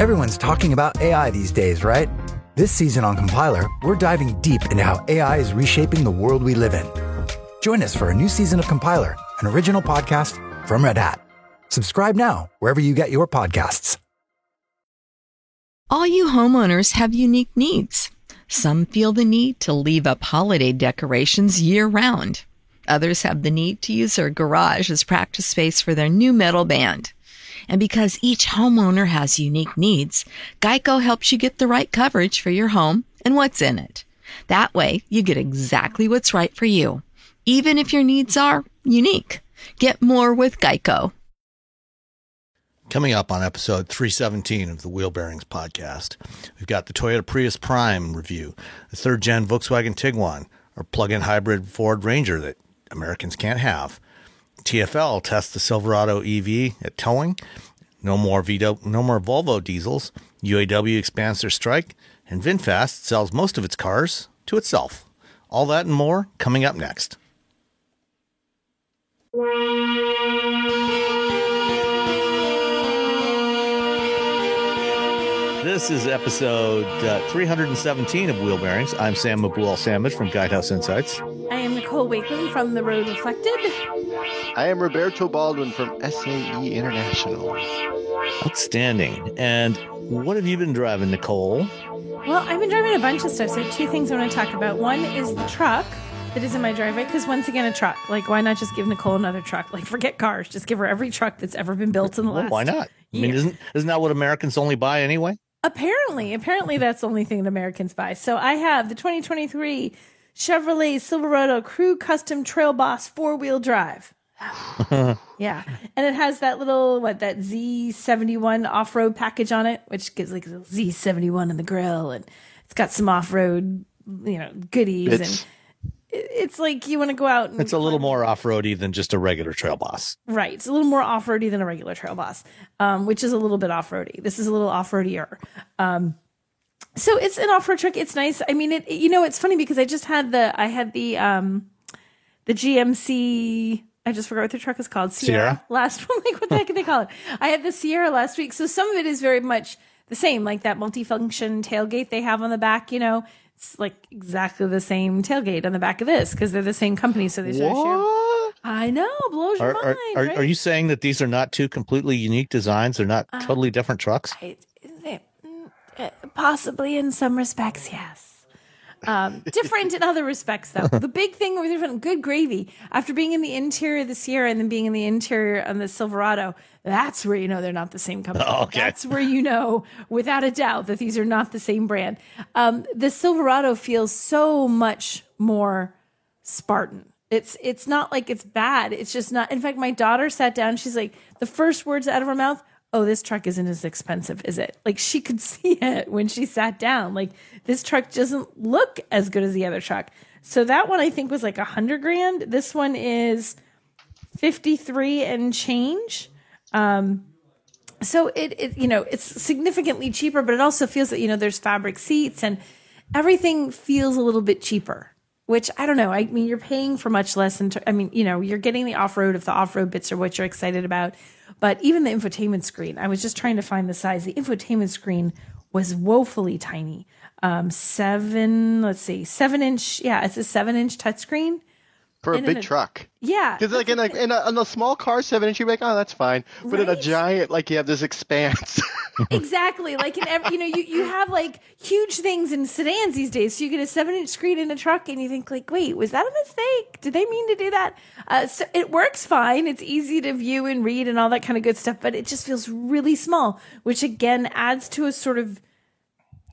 Everyone's talking about AI these days, right? This season on Compiler, we're diving deep into how AI is reshaping the world we live in. Join us for a new season of Compiler, an original podcast from Red Hat. Subscribe now wherever you get your podcasts. All you homeowners have unique needs. Some feel the need to leave up holiday decorations year-round. Others have the need to use their garage as practice space for their new metal band. And because each homeowner has unique needs, Geico helps you get the right coverage for your home and what's in it. That way, you get exactly what's right for you, even if your needs are unique. Get more with Geico. Coming up on episode 317 of the Wheel Bearings podcast, we've got the Toyota Prius Prime review, the third-gen Volkswagen Tiguan, or plug-in hybrid Ford Ranger that Americans can't have. TFL tests the Silverado EV at towing. No more Volvo diesels. UAW expands their strike, and VinFast sells most of its cars to itself. All that and more coming up next. This is episode 317 of Wheel Bearings. I'm Sam Abul-Sandwich from Guidehouse Insights. I am Nicole Wakeland from The Road Reflected. I am Roberto Baldwin from SAE International. Outstanding. And what have you been driving, Nicole? Well, I've been driving a bunch of stuff, so two things I want to talk about. One is the truck that is in my driveway, because once again, a truck. Like, why not just give Nicole another truck? Like, forget cars. Just give her every truck that's ever been built in the last Why not? year. I mean, isn't that what Americans only buy anyway? Apparently that's the only thing that Americans buy. So I have the 2023 Chevrolet Silverado Crew Custom Trail Boss 4-wheel drive. Yeah. And it has that little, that Z71 off-road package on it, which gives like a Z71 in the grill, and it's got some off-road, goodies. And it's like you want to go out and... It's a little more off-roady than just a regular Trail Boss. Right. It's a little more off-roady than a regular Trail Boss, which is a little bit off-roady. This is a little off-roadier. So it's an off-road truck. It's nice. I mean, it's funny because I just had the GMC... I just forgot what the truck is called. Sierra. Last one. Like, what the heck do they call it? I had the Sierra last week. So some of it is very much the same, like that multifunction tailgate they have on the back, It's like exactly the same tailgate on the back of this because they're the same company. So they share. I know. Blows your mind. Right? Are you saying that these are not two completely unique designs? They're not totally different trucks? Possibly in some respects, yes. Different in other respects, though. The big thing was different. Good gravy. After being in the interior of the Sierra and then being in the interior on the Silverado, that's where you know they're not the same company. Oh, okay. That's where you know, without a doubt, that these are not the same brand. The Silverado feels so much more Spartan. It's not like it's bad. It's just not. In fact, my daughter sat down. She's like, the first words out of her mouth, "Oh, this truck isn't as expensive, is it?" Like, she could see it when she sat down. Like, this truck doesn't look as good as the other truck. So that one I think was like $100,000. This one is 53 and change. So it's significantly cheaper, but it also feels that, there's fabric seats and everything feels a little bit cheaper, which I don't know. I mean, you're paying for much less. You're getting the off-road if the off-road bits are what you're excited about. But even the infotainment screen, I was just trying to find the size. The infotainment screen was woefully tiny. 7-inch. Yeah, it's a 7-inch touchscreen. For a big truck. Yeah. Because like in a small car, 7-inch, you're like, oh, that's fine. But in a giant, like, you have this expanse. Exactly. Like in every, you have like huge things in sedans these days. So you get a 7-inch screen in a truck and you think like, wait, was that a mistake? Did they mean to do that? So it works fine. It's easy to view and read and all that kind of good stuff, but it just feels really small, which again adds to a sort of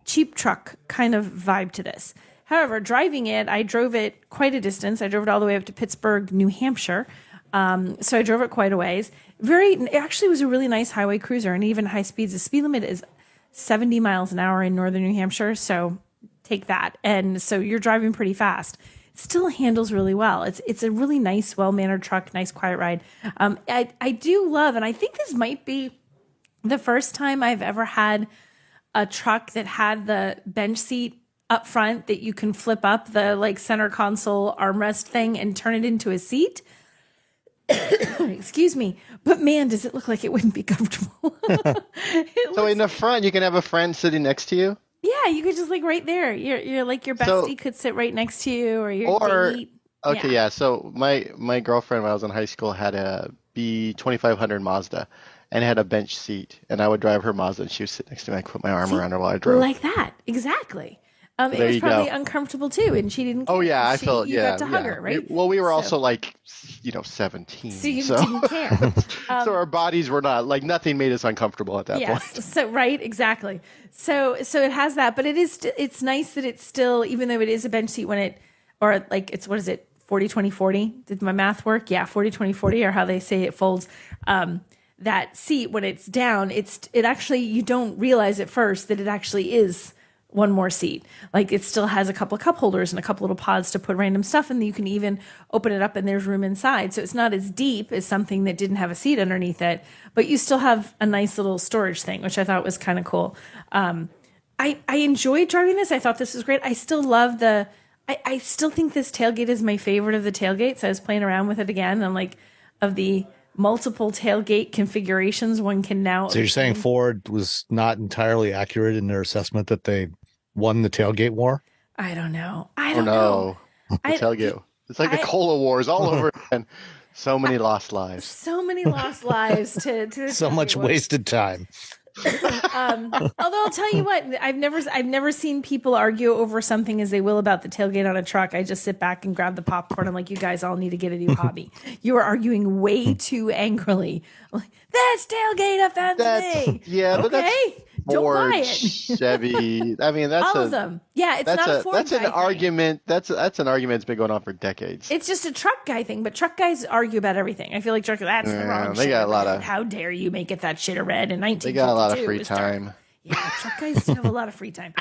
cheap truck kind of vibe to this. However, driving it, I drove it quite a distance. I drove it all the way up to Pittsburgh, New Hampshire. So I drove it quite a ways. It actually was a really nice highway cruiser and even high speeds. The speed limit is 70 miles an hour in northern New Hampshire. So take that. And so you're driving pretty fast. It still handles really well. It's a really nice, well-mannered truck, nice, quiet ride. I do love, and I think this might be the first time I've ever had a truck that had the bench seat up front that you can flip up the like center console armrest thing and turn it into a seat. Excuse me, but man, does it look like it wouldn't be comfortable. So in the front, you can have a friend sitting next to you? Yeah, you could just like right there. You're like your bestie could sit right next to you, or your date. Okay, yeah. So my girlfriend when I was in high school had a B2500 Mazda, and it had a bench seat, and I would drive her Mazda, and she would sit next to me. I could put my arm around her while I drove. Like that, exactly. It was probably uncomfortable too, and she didn't care. Oh yeah, I felt you got to hug her, right? Well, we were also like, 17. So you didn't care. So our bodies were not like nothing made us uncomfortable at that point. So right, exactly. So it has that, but it's nice that it's still, even though it is a bench seat when it, or like it's, what is it, 40-20-40? Did my math work? Yeah, 40-20-40, or how they say it folds. That seat when it's down, it actually, you don't realize at first that it actually is one more seat. Like it still has a couple of cup holders and a couple little pods to put random stuff in. You can even open it up and there's room inside. So it's not as deep as something that didn't have a seat underneath it, but you still have a nice little storage thing, which I thought was kind of cool. I enjoyed driving this. I thought this was great. I still love I still think this tailgate is my favorite of the tailgates. I was playing around with it again. I'm like, of the multiple tailgate configurations one can now. So you're saying Ford was not entirely accurate in their assessment that they won the tailgate war? I don't know. The tailgate. It's like the Cola Wars all over again. So many lost lives. So many lost lives to so much wasted time. Although I'll tell you what, I've never seen people argue over something as they will about the tailgate on a truck. I just sit back and grab the popcorn. I'm like, you guys all need to get a new hobby. You are arguing way too angrily. Like, this tailgate offends me. Yeah, but that's don't Ford, buy it. Chevy. I mean, that's all of them. Yeah, it's not a Ford that's an guy argument. That's an argument that's been going on for decades. It's just a truck guy thing, but truck guys argue about everything. I feel like truck, that's the wrong they shit. got a lot of. How dare you make it that shit of red in 1952? They got a lot of free time. Yeah, truck guys do have a lot of free time.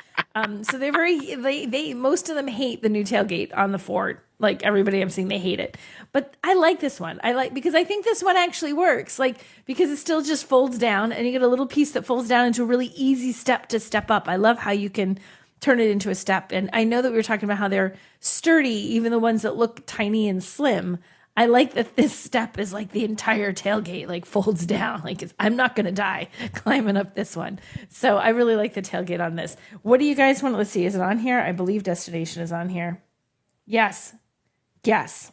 So they're they most of them hate the new tailgate on the Ford. Like everybody I'm seeing, they hate it. But I like this one. Because I think this one actually works. Like, because it still just folds down and you get a little piece that folds down into a really easy step to step up. I love how you can turn it into a step. And I know that we were talking about how they're sturdy, even the ones that look tiny and slim. I like that this step is like the entire tailgate, like folds down. Like I'm not going to die climbing up this one. So I really like the tailgate on this. What do you guys want? Let's see. Is it on here? I believe destination is on here. Yes.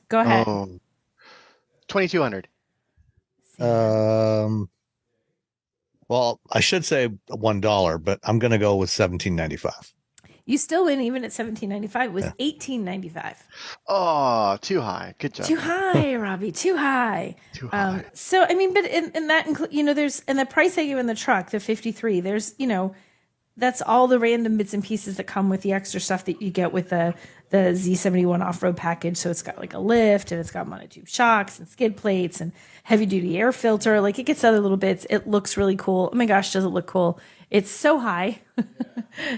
Go ahead. 2,200. Well, I should say $1, but I'm going to go with $17.95. You still win even at $17.95. It was $18.95. Oh, too high. Good job. Too high, Robbie. Too high. Too high. So I mean, but in that there's, and the price I give in the truck, the 53. There's that's all the random bits and pieces that come with the extra stuff that you get with the Z71 off-road package. So it's got like a lift and it's got monotube shocks and skid plates and heavy duty air filter. Like it gets other little bits. It looks really cool. Oh my gosh, does it look cool? It's so high.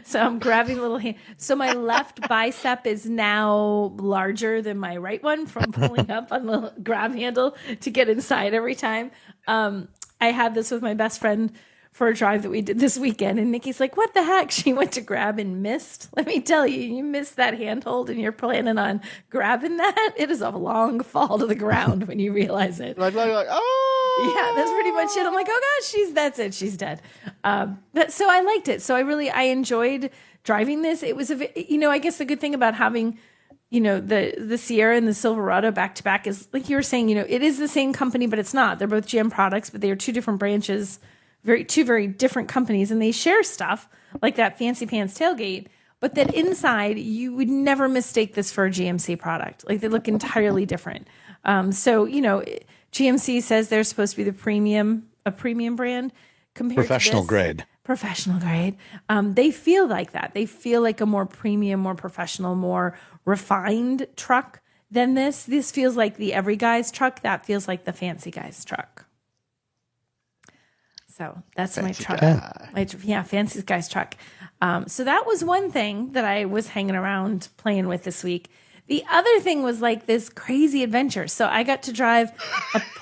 So I'm grabbing a little hand. So my left bicep is now larger than my right one from pulling up on the grab handle to get inside every time. I had this with my best friend for a drive that we did this weekend. And Nikki's like, what the heck? She went to grab and missed. Let me tell you, you missed that handhold and you're planning on grabbing that. It is a long fall to the ground when you realize it. Like, oh! Yeah, that's pretty much it. I'm like, oh gosh, that's it. She's dead. But so I liked it. So I enjoyed driving this. It was I guess the good thing about having, the Sierra and the Silverado back to back is like you were saying, it is the same company, but it's not. They're both GM products, but they are two different branches, two very different companies, and they share stuff like that fancy pants tailgate, but that inside you would never mistake this for a GMC product. Like they look entirely different. So GMC says they're supposed to be a premium brand compared professional to grade. Professional grade. They feel like that. They feel like a more premium, more professional, more refined truck than this. This feels like the every guy's truck. That feels like the fancy guy's truck. So that's fancy my truck. Fancy guy's truck. So that was one thing that I was hanging around playing with this week. The other thing was like this crazy adventure. So I got to drive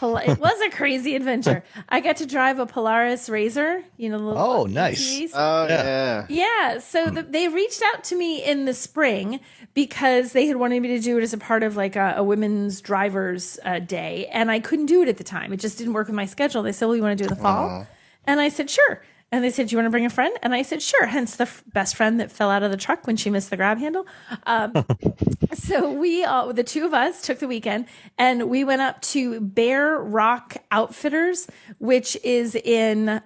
it was a crazy adventure. I got to drive a Polaris Razor, you know, the little Oh, nice. ATVs. Oh yeah. Yeah, so they reached out to me in the spring because they had wanted me to do it as a part of like a women's drivers day, and I couldn't do it at the time. It just didn't work with my schedule. They said, "Well, you want to do it in the fall?" And I said, "Sure." And they said, "Do you want to bring a friend?" And I said, "Sure." Hence the best friend that fell out of the truck when she missed the grab handle. So we, the two of us, took the weekend and we went up to Bear Rock Outfitters, which is in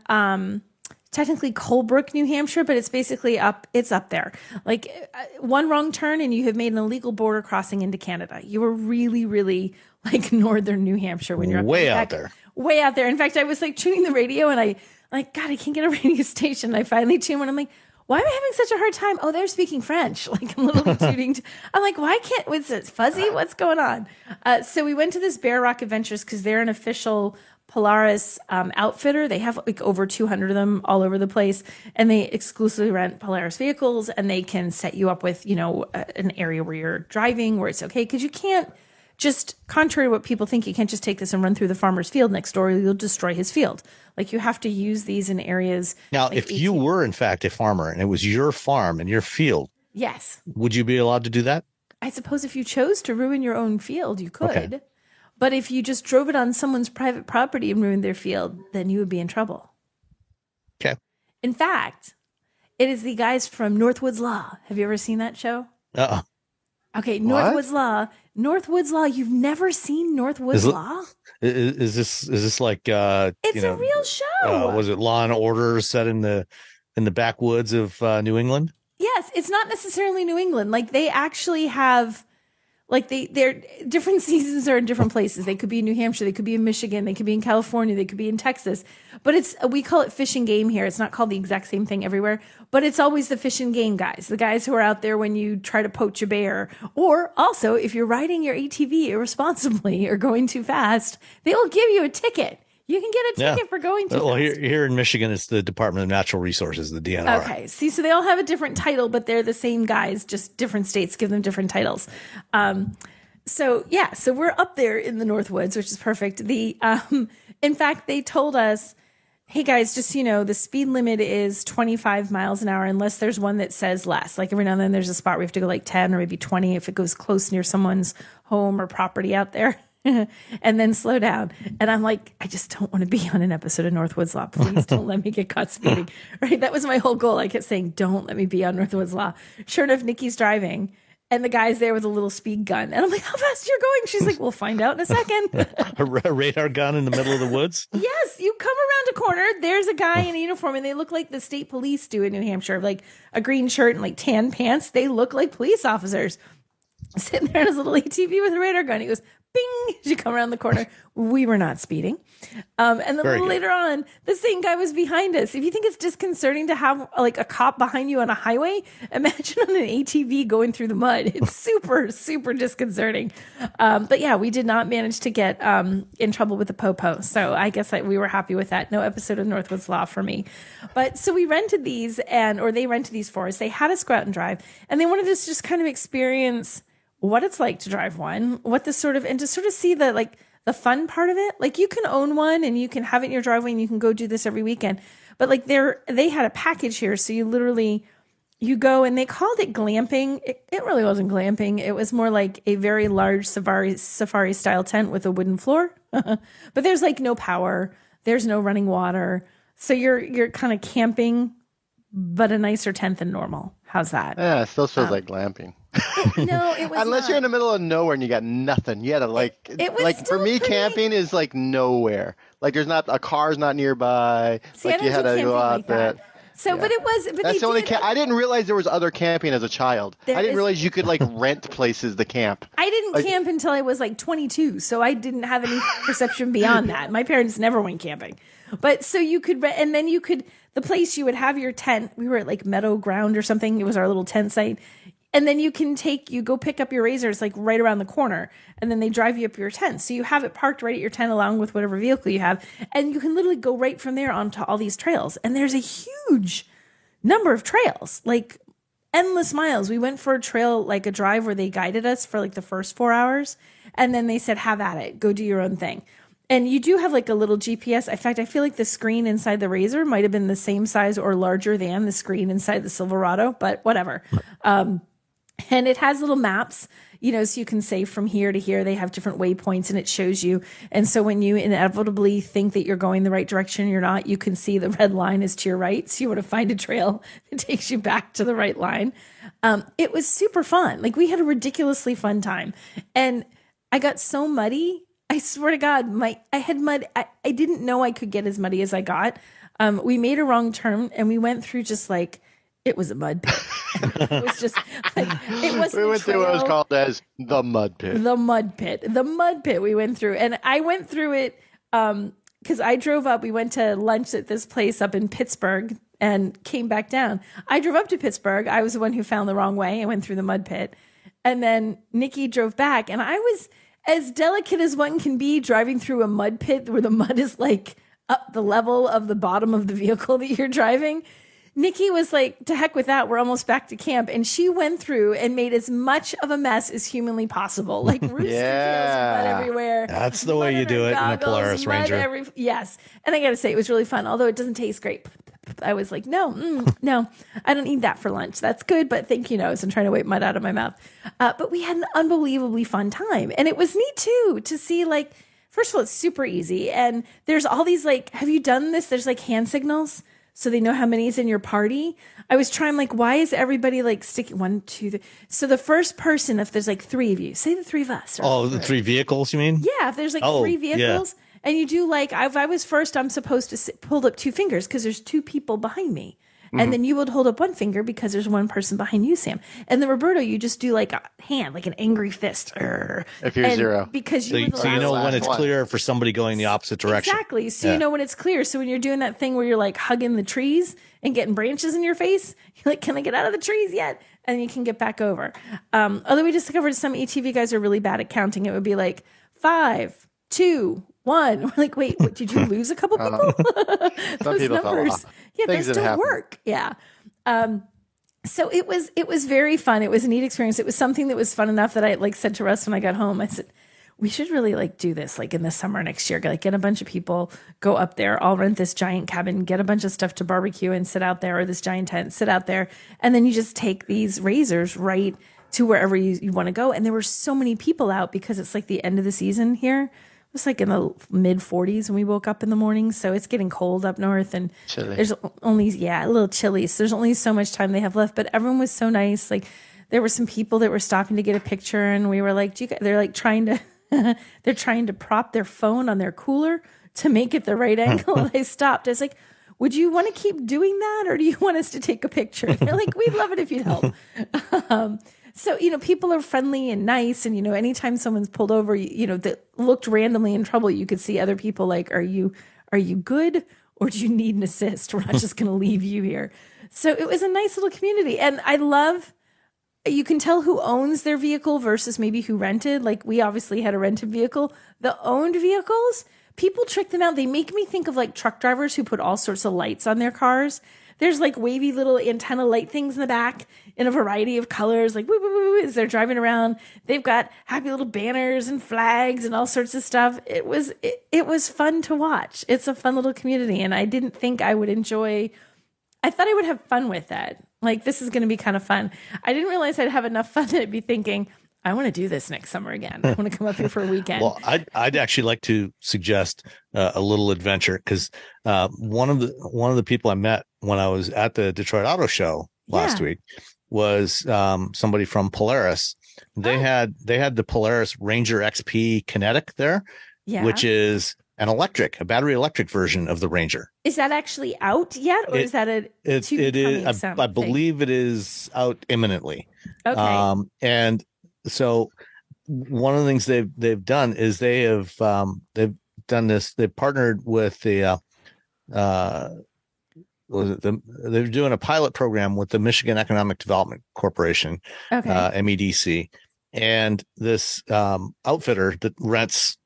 technically Colebrook, New Hampshire, but it's basically it's up there. Like one wrong turn and you have made an illegal border crossing into Canada. You were really, really like northern New Hampshire when you're way out there. Way out there. In fact, I was like tuning the radio and God, I can't get a radio station. I finally tuned one. I'm like, why am I having such a hard time? Oh, they're speaking French. Like I'm literally tuning. I'm like, why can't, what's it, fuzzy? What's going on? So we went to this Bear Rock Adventures because they're an official Polaris outfitter. They have like over 200 of them all over the place, and they exclusively rent Polaris vehicles, and they can set you up with, you know, an area where you're driving where it's okay. Because you can't just, contrary to what people think, you can't just take this and run through the farmer's field next door. You'll destroy his field. Like you have to use these in areas. Now, like if you were in fact a farmer and it was your farm and your field, yes, would you be allowed to do that? I suppose if you chose to ruin your own field, you could. Okay. But if you just drove it on someone's private property and ruined their field, then you would be in trouble. Okay. In fact, it is the guys from Northwoods Law. Have you ever seen that show? Uh-uh. Okay, Northwoods Law. Northwoods Law. You've never seen Northwoods Law? Is this like It's a real show. Was it Law and Order set in the backwoods of New England? Yes, it's not necessarily New England. Like they actually have, like they're different seasons are in different places. They could be in New Hampshire, they could be in Michigan, they could be in California, they could be in Texas. But we call it Fish and Game here. It's not called the exact same thing everywhere, but it's always the Fish and Game guys, the guys who are out there when you try to poach a bear. Or also, if you're riding your ATV irresponsibly or going too fast, they will give you a ticket. You can get a ticket for going too fast. Well, here in Michigan, it's the Department of Natural Resources, the DNR. Okay. See, so they all have a different title, but they're the same guys, just different states give them different titles. So we're up there in the Northwoods, which is perfect. In fact, they told us, hey guys, just, you know, the speed limit is 25 miles an hour unless there's one that says less. Like every now and then there's a spot where you have to go like 10 or maybe 20 if it goes close near someone's home or property out there. And then slow down. And I'm like, I just don't want to be on an episode of Northwoods Law. Please don't let me get caught speeding. Right? That was my whole goal. I kept saying, don't let me be on Northwoods Law. Sure enough, Nikki's driving and the guy's there with a little speed gun. And I'm like, how fast you're going? She's like, we'll find out in a second. A radar gun in the middle of the woods? Yes, you come around a corner. There's a guy in a uniform, and they look like the state police do in New Hampshire, like a green shirt and like tan pants. They look like police officers sitting there in his little ATV with a radar gun. He goes, bing, as you come around the corner. We were not speeding. And then a little later on, the same guy was behind us. If you think it's disconcerting to have like a cop behind you on a highway, imagine on an ATV going through the mud. It's super, super disconcerting. But yeah, we did not manage to get in trouble with the popo. So I guess we were happy with that. No episode of Northwoods Law for me. But so we rented these or they rented these for us. They had us go out and drive, and they wanted us to just kind of experience what it's like to drive one, and to sort of see the fun part of it. Like you can own one and you can have it in your driveway and you can go do this every weekend. But like they had a package here. So you go, and they called it glamping. It really wasn't glamping. It was more like a very large safari style tent with a wooden floor. But there's like no power. There's no running water. So you're kind of camping, but a nicer tent than normal. How's that? Yeah, it still feels like glamping. No, it was Unless not. you're in the middle of nowhere and you got nothing. You gotta It was for still me, pretty- camping is like nowhere. Like there's not a car's not nearby. See, like I you don't had do to go camping out like there. that. So, Yeah. but it was. But That's they the only. did- I didn't realize there was other camping as a child. There I didn't is- realize you could like rent places to camp. I didn't camp until I was like 22, so I didn't have any perception beyond that. My parents never went camping. But so you could, and then you could, the place you would have your tent, we were at like Meadow Ground or something. It was our little tent site. And then you go pick up your razors like right around the corner, and then they drive you up your tent. So you have it parked right at your tent along with whatever vehicle you have. And you can literally go right from there onto all these trails. And there's a huge number of trails, like endless miles. We went for a trail, like a drive where they guided us for like the first 4 hours. And then they said, have at it, go do your own thing. And you do have like a little GPS. In fact, I feel like the screen inside the Razor might have been the same size or larger than the screen inside the Silverado, but whatever. And it has little maps, you know, so you can say from here to here. They have different waypoints and it shows you. And so when you inevitably think that you're going the right direction, you're not, you can see the red line is to your right. So you want to find a trail that takes you back to the right line. It was super fun. Like, we had a ridiculously fun time. And I got so muddy. I swear to God, I had mud. I didn't know I could get as muddy as I got. We made a wrong turn and we went through just like, it was a mud pit. It was just like, it wasn't. We went through what was called as the mud pit. The mud pit. The mud pit we went through. And I went through it because I drove up. We went to lunch at this place up in Pittsburgh and came back down. I drove up to Pittsburgh. I was the one who found the wrong way and went through the mud pit. And then Nikki drove back. And I was as delicate as one can be driving through a mud pit where the mud is like up the level of the bottom of the vehicle that you're driving. Nikki was like, to heck with that. We're almost back to camp. And she went through and made as much of a mess as humanly possible. Like rooster tails, mud everywhere. That's the way you do it in a Polaris Ranger. Yes. And I got to say, it was really fun, although it doesn't taste great. I was like, no, I don't need that for lunch. That's good, but thank you, nose. I'm trying to wipe mud out of my mouth. But we had an unbelievably fun time. And it was neat, too, to see, like, first of all, it's super easy. And there's all these, like, have you done this? There's, like, hand signals. So they know how many is in your party. I was trying, like, why is everybody like sticking 1, 2, 3? So the first person, if there's like 3 of you, say the 3 of us. The 3 vehicles, you mean? Yeah, if there's like 3 vehicles and you do like, if I was first, I'm supposed to hold up 2 fingers because there's 2 people behind me. Mm-hmm. And then you would hold up 1 finger because there's 1 person behind you, Sam. And then Roberto, you just do like a hand, like an angry fist. If you're 0. Because you so you know when it's clear for somebody going the opposite direction. Exactly. So you know when it's clear. So when you're doing that thing where you're like hugging the trees and getting branches in your face, you're like, can I get out of the trees yet? And you can get back over. Although we discovered some ATV guys are really bad at counting. It would be like 5, 2, 1. We're like, wait, what, did you lose a couple people? Those people numbers. Yeah, things those don't work. Yeah. So it was very fun. It was a neat experience. It was something that was fun enough that I like said to Russ when I got home, I said, we should really like do this like in the summer next year. Like get a bunch of people, go up there. I'll rent this giant cabin, get a bunch of stuff to barbecue and sit out there, or this giant tent, sit out there. And then you just take these razors right to wherever you want to go. And there were so many people out because it's like the end of the season here. It was like in the mid 40s when we woke up in the morning. So it's getting cold up north and chilly. There's only, a little chilly. So there's only so much time they have left, but everyone was so nice. Like there were some people that were stopping to get a picture and we were like, they're like trying to, they're trying to prop their phone on their cooler to make it the right angle. And I stopped. I was like, would you want to keep doing that? Or do you want us to take a picture? And they're like, we'd love it if you'd help. So, people are friendly and nice. And, anytime someone's pulled over, that looked randomly in trouble, you could see other people like, are you good? Or do you need an assist? We're not just going to leave you here. So it was a nice little community. And I love, you can tell who owns their vehicle versus maybe who rented. Like we obviously had a rented vehicle. The owned vehicles, people trick them out. They make me think of like truck drivers who put all sorts of lights on their cars. There's like wavy little antenna light things in the back in a variety of colors, like woo, woo, woo, as they're driving around. They've got happy little banners and flags and all sorts of stuff. It was fun to watch. It's a fun little community. And I didn't think I would enjoy, I thought I would have fun with that. Like, this is going to be kind of fun. I didn't realize I'd have enough fun that I'd be thinking, I want to do this next summer again. I want to come up here for a weekend. Well, I'd actually like to suggest a little adventure because one of the people I met when I was at the Detroit Auto Show last week was somebody from Polaris. They had the Polaris Ranger XP Kinetic there, which is a battery electric version of the Ranger. Is that actually out yet, or is that it is? I believe it is out imminently. Okay. And so one of the things they've done is they've done this. They've partnered with they're doing a pilot program with the Michigan Economic Development Corporation, MEDC, and this outfitter that rents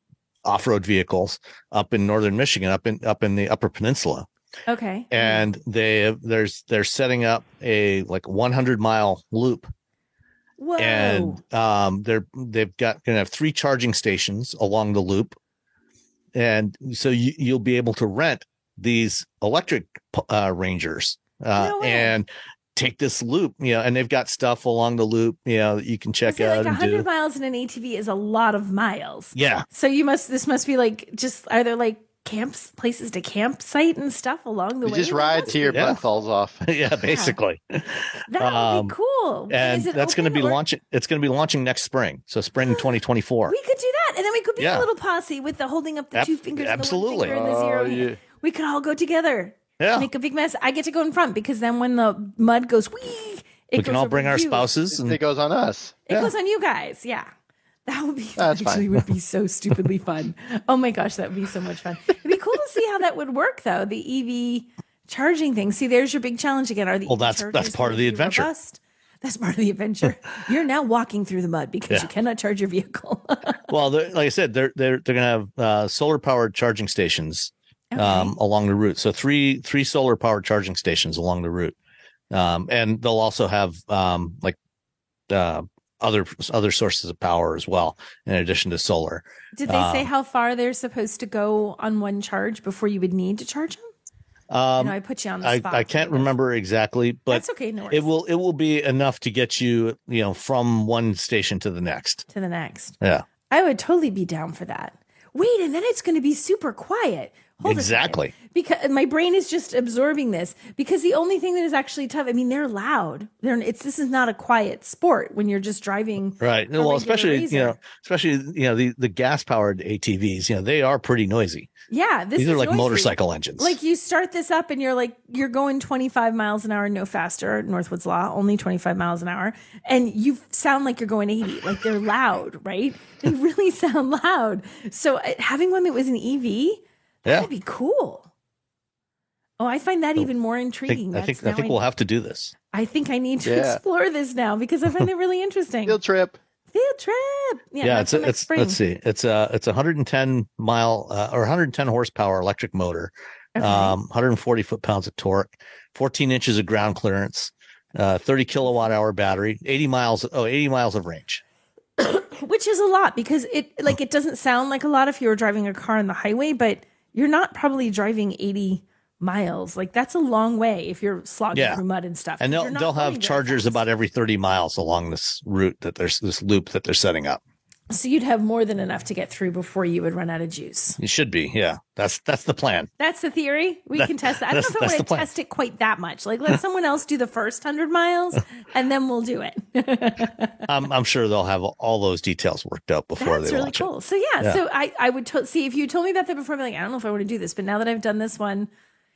off-road vehicles up in northern Michigan, up in the Upper Peninsula. Okay. and they're setting up a like 100-mile loop. Whoa. And they've got going to have 3 charging stations along the loop, and so you'll be able to rent these electric Rangers No way. and take this loop, and they've got stuff along the loop, that you can check out Like and 100 do. miles in an ATV is a lot of miles. Yeah. So this must be like, just, are there like places to campsite and stuff along the You way? just ride till your Yeah. butt falls off. Yeah, basically. That would be cool. And Is it that's going to open be or- launching. It's going to be launching next spring. So spring 2024. We could do that, and then we could be Yeah. a little posse with the holding up the 2 fingers, absolutely. and the 1 finger and the 0 Oh, hand. yeah. We could all go together. Yeah. Make a big mess. I get to go in front because then when the mud goes wee, it We goes can all over bring our you. spouses. It And goes on us. It goes on you guys. Yeah. That would be That's actually fine. would be so stupidly fun. Oh my gosh, that would be so much fun. It'd be cool to see how that would work though. The EV charging thing. See, there's your big challenge again. Are the Well, EV that's chargers part of gonna the be adventure. robust? That's part of the adventure. You're now walking through the mud because Yeah. you cannot charge your vehicle. well, like I said, they're going to have solar powered charging stations Okay. along the route. So three solar powered charging stations along the route, and they'll also have other sources of power as well, in addition to solar. Did they say how far they're supposed to go on one charge before you would need to charge them? I put you on the spot. I can't remember exactly, but That's okay. No worries. it will be enough to get you, from one station to the next. To the next. Yeah, I would totally be down for that. Wait, and then it's going to be super quiet. Hold a second. Exactly. Because my brain is just absorbing this. Because the only thing that is actually tough, I mean, they're loud. This is not a quiet sport when you're just driving. right. a Well, regular especially Razor. the gas powered ATVs. They are pretty noisy. Yeah, These are like noisy. motorcycle engines. Like you start this up and you're going 25 miles an hour, no faster. Northwood's Law, only 25 miles an hour. And you sound like you're going 80. Like they're loud, right? They really sound loud. So having one that was an EV, that'd be cool. Oh, I find that even more intriguing. I think we'll have to do this. I think I need to Yeah. explore this now because I find it really interesting. Field trip. Field trip. Yeah, Yeah, that's next spring. let's see. It's a 110 mile or 110 horsepower electric motor, Okay. 140 foot-pounds of torque, 14 inches of ground clearance, 30 kilowatt hour battery, 80 miles of range. Which is a lot because it doesn't sound like a lot if you were driving a car on the highway, but you're not probably driving 80 miles. Like that's a long way if you're slogging through mud and stuff. And You're not they'll going have very chargers fast. about every 30 miles along this route this loop that they're setting up. So you'd have more than enough to get through before you would run out of juice. It should be, yeah. That's the plan. That's the theory. We can test that. I don't know if I that's want the to plan. test it quite that much. Like let someone else do the first 100 miles and then we'll do it. I'm sure they'll have all those details worked out before That's they really launch cool. it. So yeah, so I would see if you told me about that before, I'd be like, I don't know if I want to do this, but now that I've done this one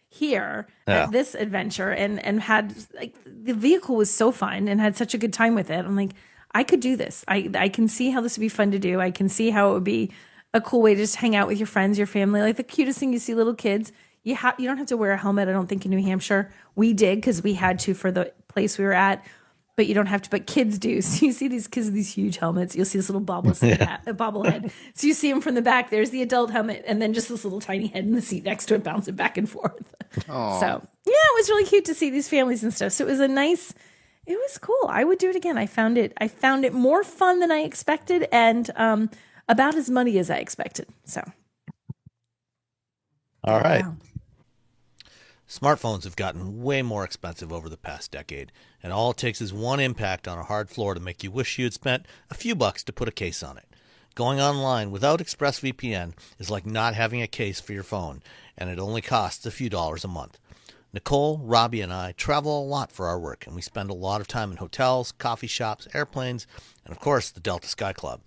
here at this adventure and had like the vehicle was so fun and had such a good time with it, I'm like, I could do this. I can see how this would be fun to do. I can see how it would be a cool way to just hang out with your friends, your family. Like the cutest thing, you see little kids. You don't have to wear a helmet. I don't think in New Hampshire we did because we had to for the place we were at. But you don't have to. But kids do. So you see these kids with these huge helmets. You'll see this little bobblehead. So you see them from the back. There's the adult helmet, and then just this little tiny head in the seat next to it, bouncing back and forth. Aw. So yeah, it was really cute to see these families and stuff. So it was it was cool. I would do it again. I found it more fun than I expected, and about as muddy as I expected. So All right. wow. Smartphones have gotten way more expensive over the past decade, and all it takes is one impact on a hard floor to make you wish you had spent a few bucks to put a case on it. Going online without ExpressVPN is like not having a case for your phone, and it only costs a few dollars a month. Nicole, Robbie, and I travel a lot for our work, and we spend a lot of time in hotels, coffee shops, airplanes, and of course the Delta Sky Club.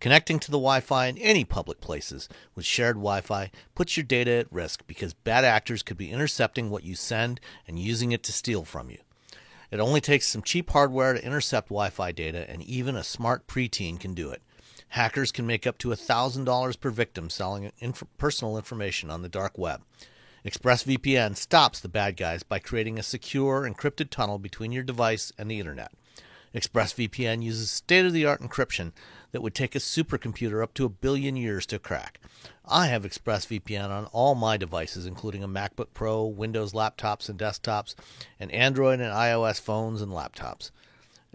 Connecting to the Wi-Fi in any public places with shared Wi-Fi puts your data at risk because bad actors could be intercepting what you send and using it to steal from you. It only takes some cheap hardware to intercept Wi-Fi data, and even a smart preteen can do it. Hackers can make up to $1,000 per victim selling personal information on the dark web. ExpressVPN stops the bad guys by creating a secure, encrypted tunnel between your device and the internet. ExpressVPN uses state-of-the-art encryption that would take a supercomputer up to 1 billion years to crack. I have ExpressVPN on all my devices, including a MacBook Pro, Windows laptops and desktops, and Android and iOS phones and laptops,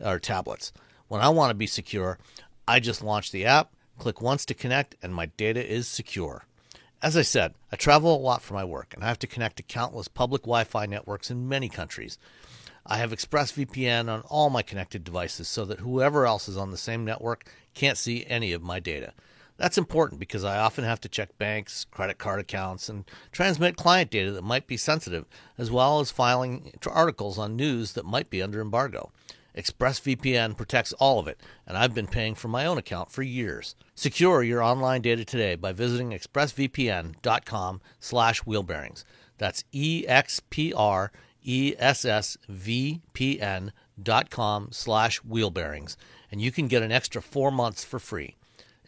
or tablets. When I want to be secure, I just launch the app, click once to connect, and my data is secure. As I said, I travel a lot for my work, and I have to connect to countless public Wi-Fi networks in many countries. I have ExpressVPN on all my connected devices so that whoever else is on the same network can't see any of my data. That's important because I often have to check banks, credit card accounts, and transmit client data that might be sensitive, as well as filing articles on news that might be under embargo. ExpressVPN protects all of it, and I've been paying for my own account for years. Secure your online data today by visiting expressvpn.com/wheelbearings. That's expressvpn.com/wheelbearings, and you can get an extra 4 months for free.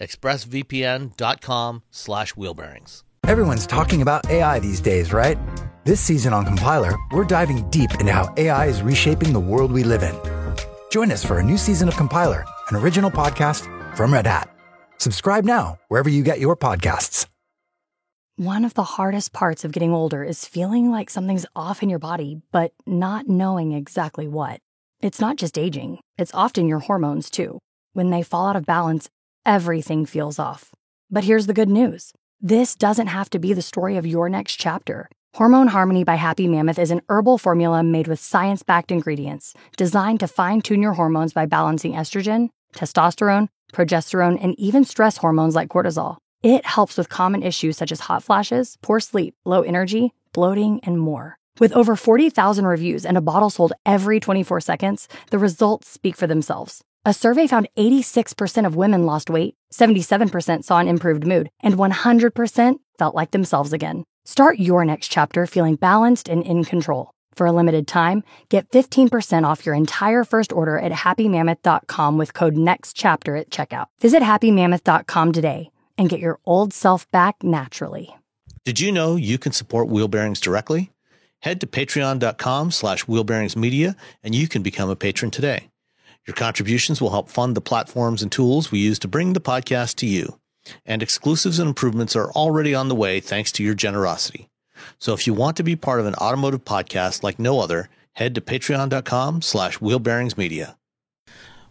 expressvpn.com/wheelbearings. Everyone's talking about AI these days, right? This season on Compiler, we're diving deep into how AI is reshaping the world we live in. Join us for a new season of Compiler, an original podcast from Red Hat. Subscribe now wherever you get your podcasts. One of the hardest parts of getting older is feeling like something's off in your body, but not knowing exactly what. It's not just aging, it's often your hormones too. When they fall out of balance, everything feels off. But here's the good news. This doesn't have to be the story of your next chapter. Hormone Harmony by Happy Mammoth is an herbal formula made with science-backed ingredients designed to fine-tune your hormones by balancing estrogen, testosterone, progesterone, and even stress hormones like cortisol. It helps with common issues such as hot flashes, poor sleep, low energy, bloating, and more. With over 40,000 reviews and a bottle sold every 24 seconds, the results speak for themselves. A survey found 86% of women lost weight, 77% saw an improved mood, and 100% felt like themselves again. Start your next chapter feeling balanced and in control. For a limited time, get 15% off your entire first order at happymammoth.com with code NEXTCHAPTER at checkout. Visit happymammoth.com today and get your old self back naturally. Did you know you can support Wheel Bearings directly? Head to patreon.com/wheelbearingsmedia and you can become a patron today. Your contributions will help fund the platforms and tools we use to bring the podcast to you. And exclusives and improvements are already on the way thanks to your generosity. So if you want to be part of an automotive podcast like no other, head to patreon.com/wheelbearingsmedia.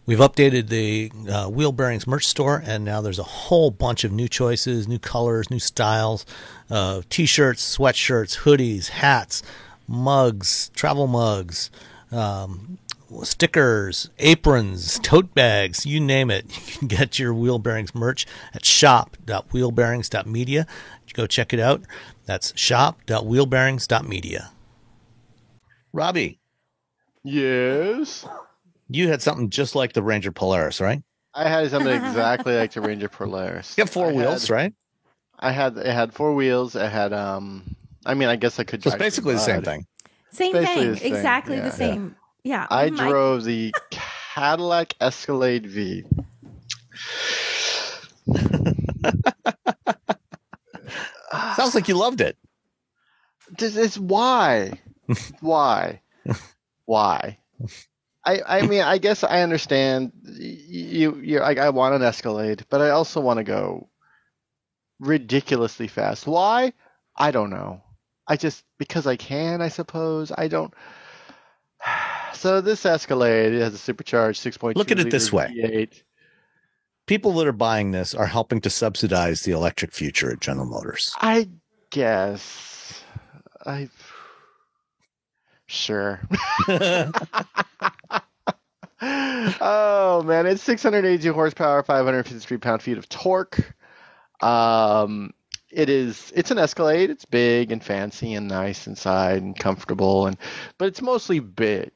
We've updated the Wheel Bearings merch store, and now there's a whole bunch of new choices, new colors, new styles, t-shirts, sweatshirts, hoodies, hats, mugs, travel mugs, stickers, aprons, tote bags, you name it. You can get your Wheel Bearings merch at shop.wheelbearings.media. Go check it out. That's shop.wheelbearings.media. Robbie. Yes? You had something just like the Ranger Polaris, right? I had something exactly like the Ranger Polaris. You got four wheels, right? It had 4 wheels. It had, I guess I could drive. It's basically the same thing. Same thing. Exactly the same. Yeah. I drove the Cadillac Escalade V. Sounds like you loved it. It's why? Why? I guess I understand I want an Escalade, but I also want to go ridiculously fast. Why? I don't know. Because I can, I suppose. I don't. So this Escalade has a supercharged 6.2. Look at it this way. V8. People that are buying this are helping to subsidize the electric future at General Motors. I guess. Sure. Oh man, it's 682 horsepower, 553 pound-feet of torque. It's an Escalade. It's big and fancy and nice inside and comfortable, but it's mostly big.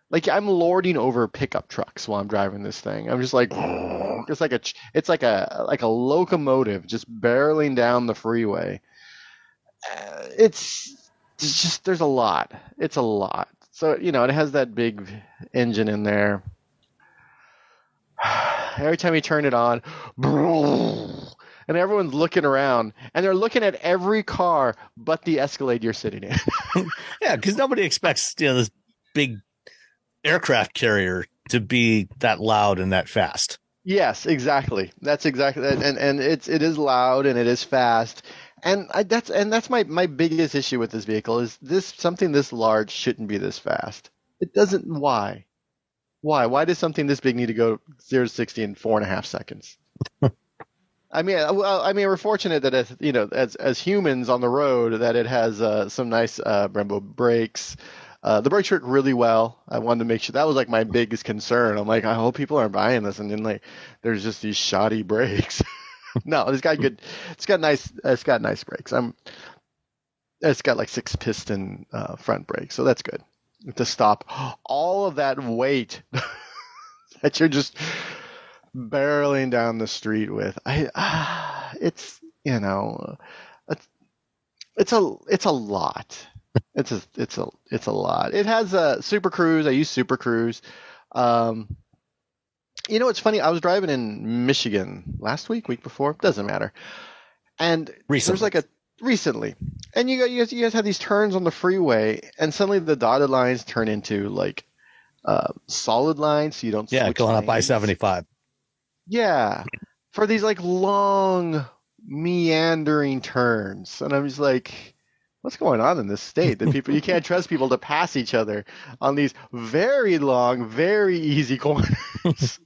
Like I'm lording over pickup trucks while I'm driving this thing. I'm just like, it's like a locomotive just barreling down the freeway. It's just there's a lot. It's a lot. So it has that big engine in there. Every time you turn it on, and everyone's looking around, and they're looking at every car but the Escalade you're sitting in. Yeah, because nobody expects this big aircraft carrier to be that loud and that fast. Yes, exactly. That's exactly that. And it is loud and it is fast. And that's my biggest issue with this vehicle is something this large shouldn't be this fast. It doesn't. Why? Why does something this big need to go 0 to 60 in 4.5 seconds? I mean, we're fortunate that as humans on the road, that it has some nice Brembo brakes. The brakes work really well. I wanted to make sure that was like my biggest concern. I'm like, I hope people aren't buying this, and then like there's just these shoddy brakes. No, it's got good. It's got nice brakes. It's got like 6-piston front brakes, so that's good to stop all of that weight that you're just barreling down the street with. It's a lot. It's a lot. It has Super Cruise. I use Super Cruise. It's funny. I was driving in Michigan last week before. Doesn't matter. And recently, and you guys have these turns on the freeway, and suddenly the dotted lines turn into like solid lines, so you don't. Yeah, going up I-75. Yeah, for these like long meandering turns, and I'm just like, what's going on in this state? That people, you can't trust people to pass each other on these very long, very easy corners.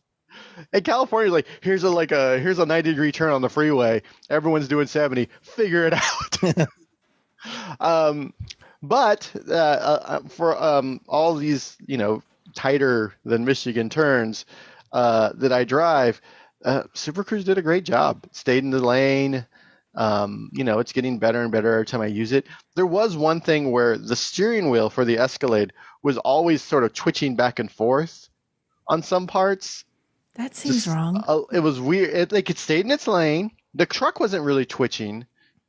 In California, like here's a 90-degree turn on the freeway. Everyone's doing 70. Figure it out. But for all these tighter than Michigan turns that I drive, Super Cruise did a great job. Stayed in the lane. It's getting better and better every time I use it. There was one thing where the steering wheel for the Escalade was always sort of twitching back and forth on some parts. That seems wrong. It was weird. It stayed in its lane. The truck wasn't really twitching,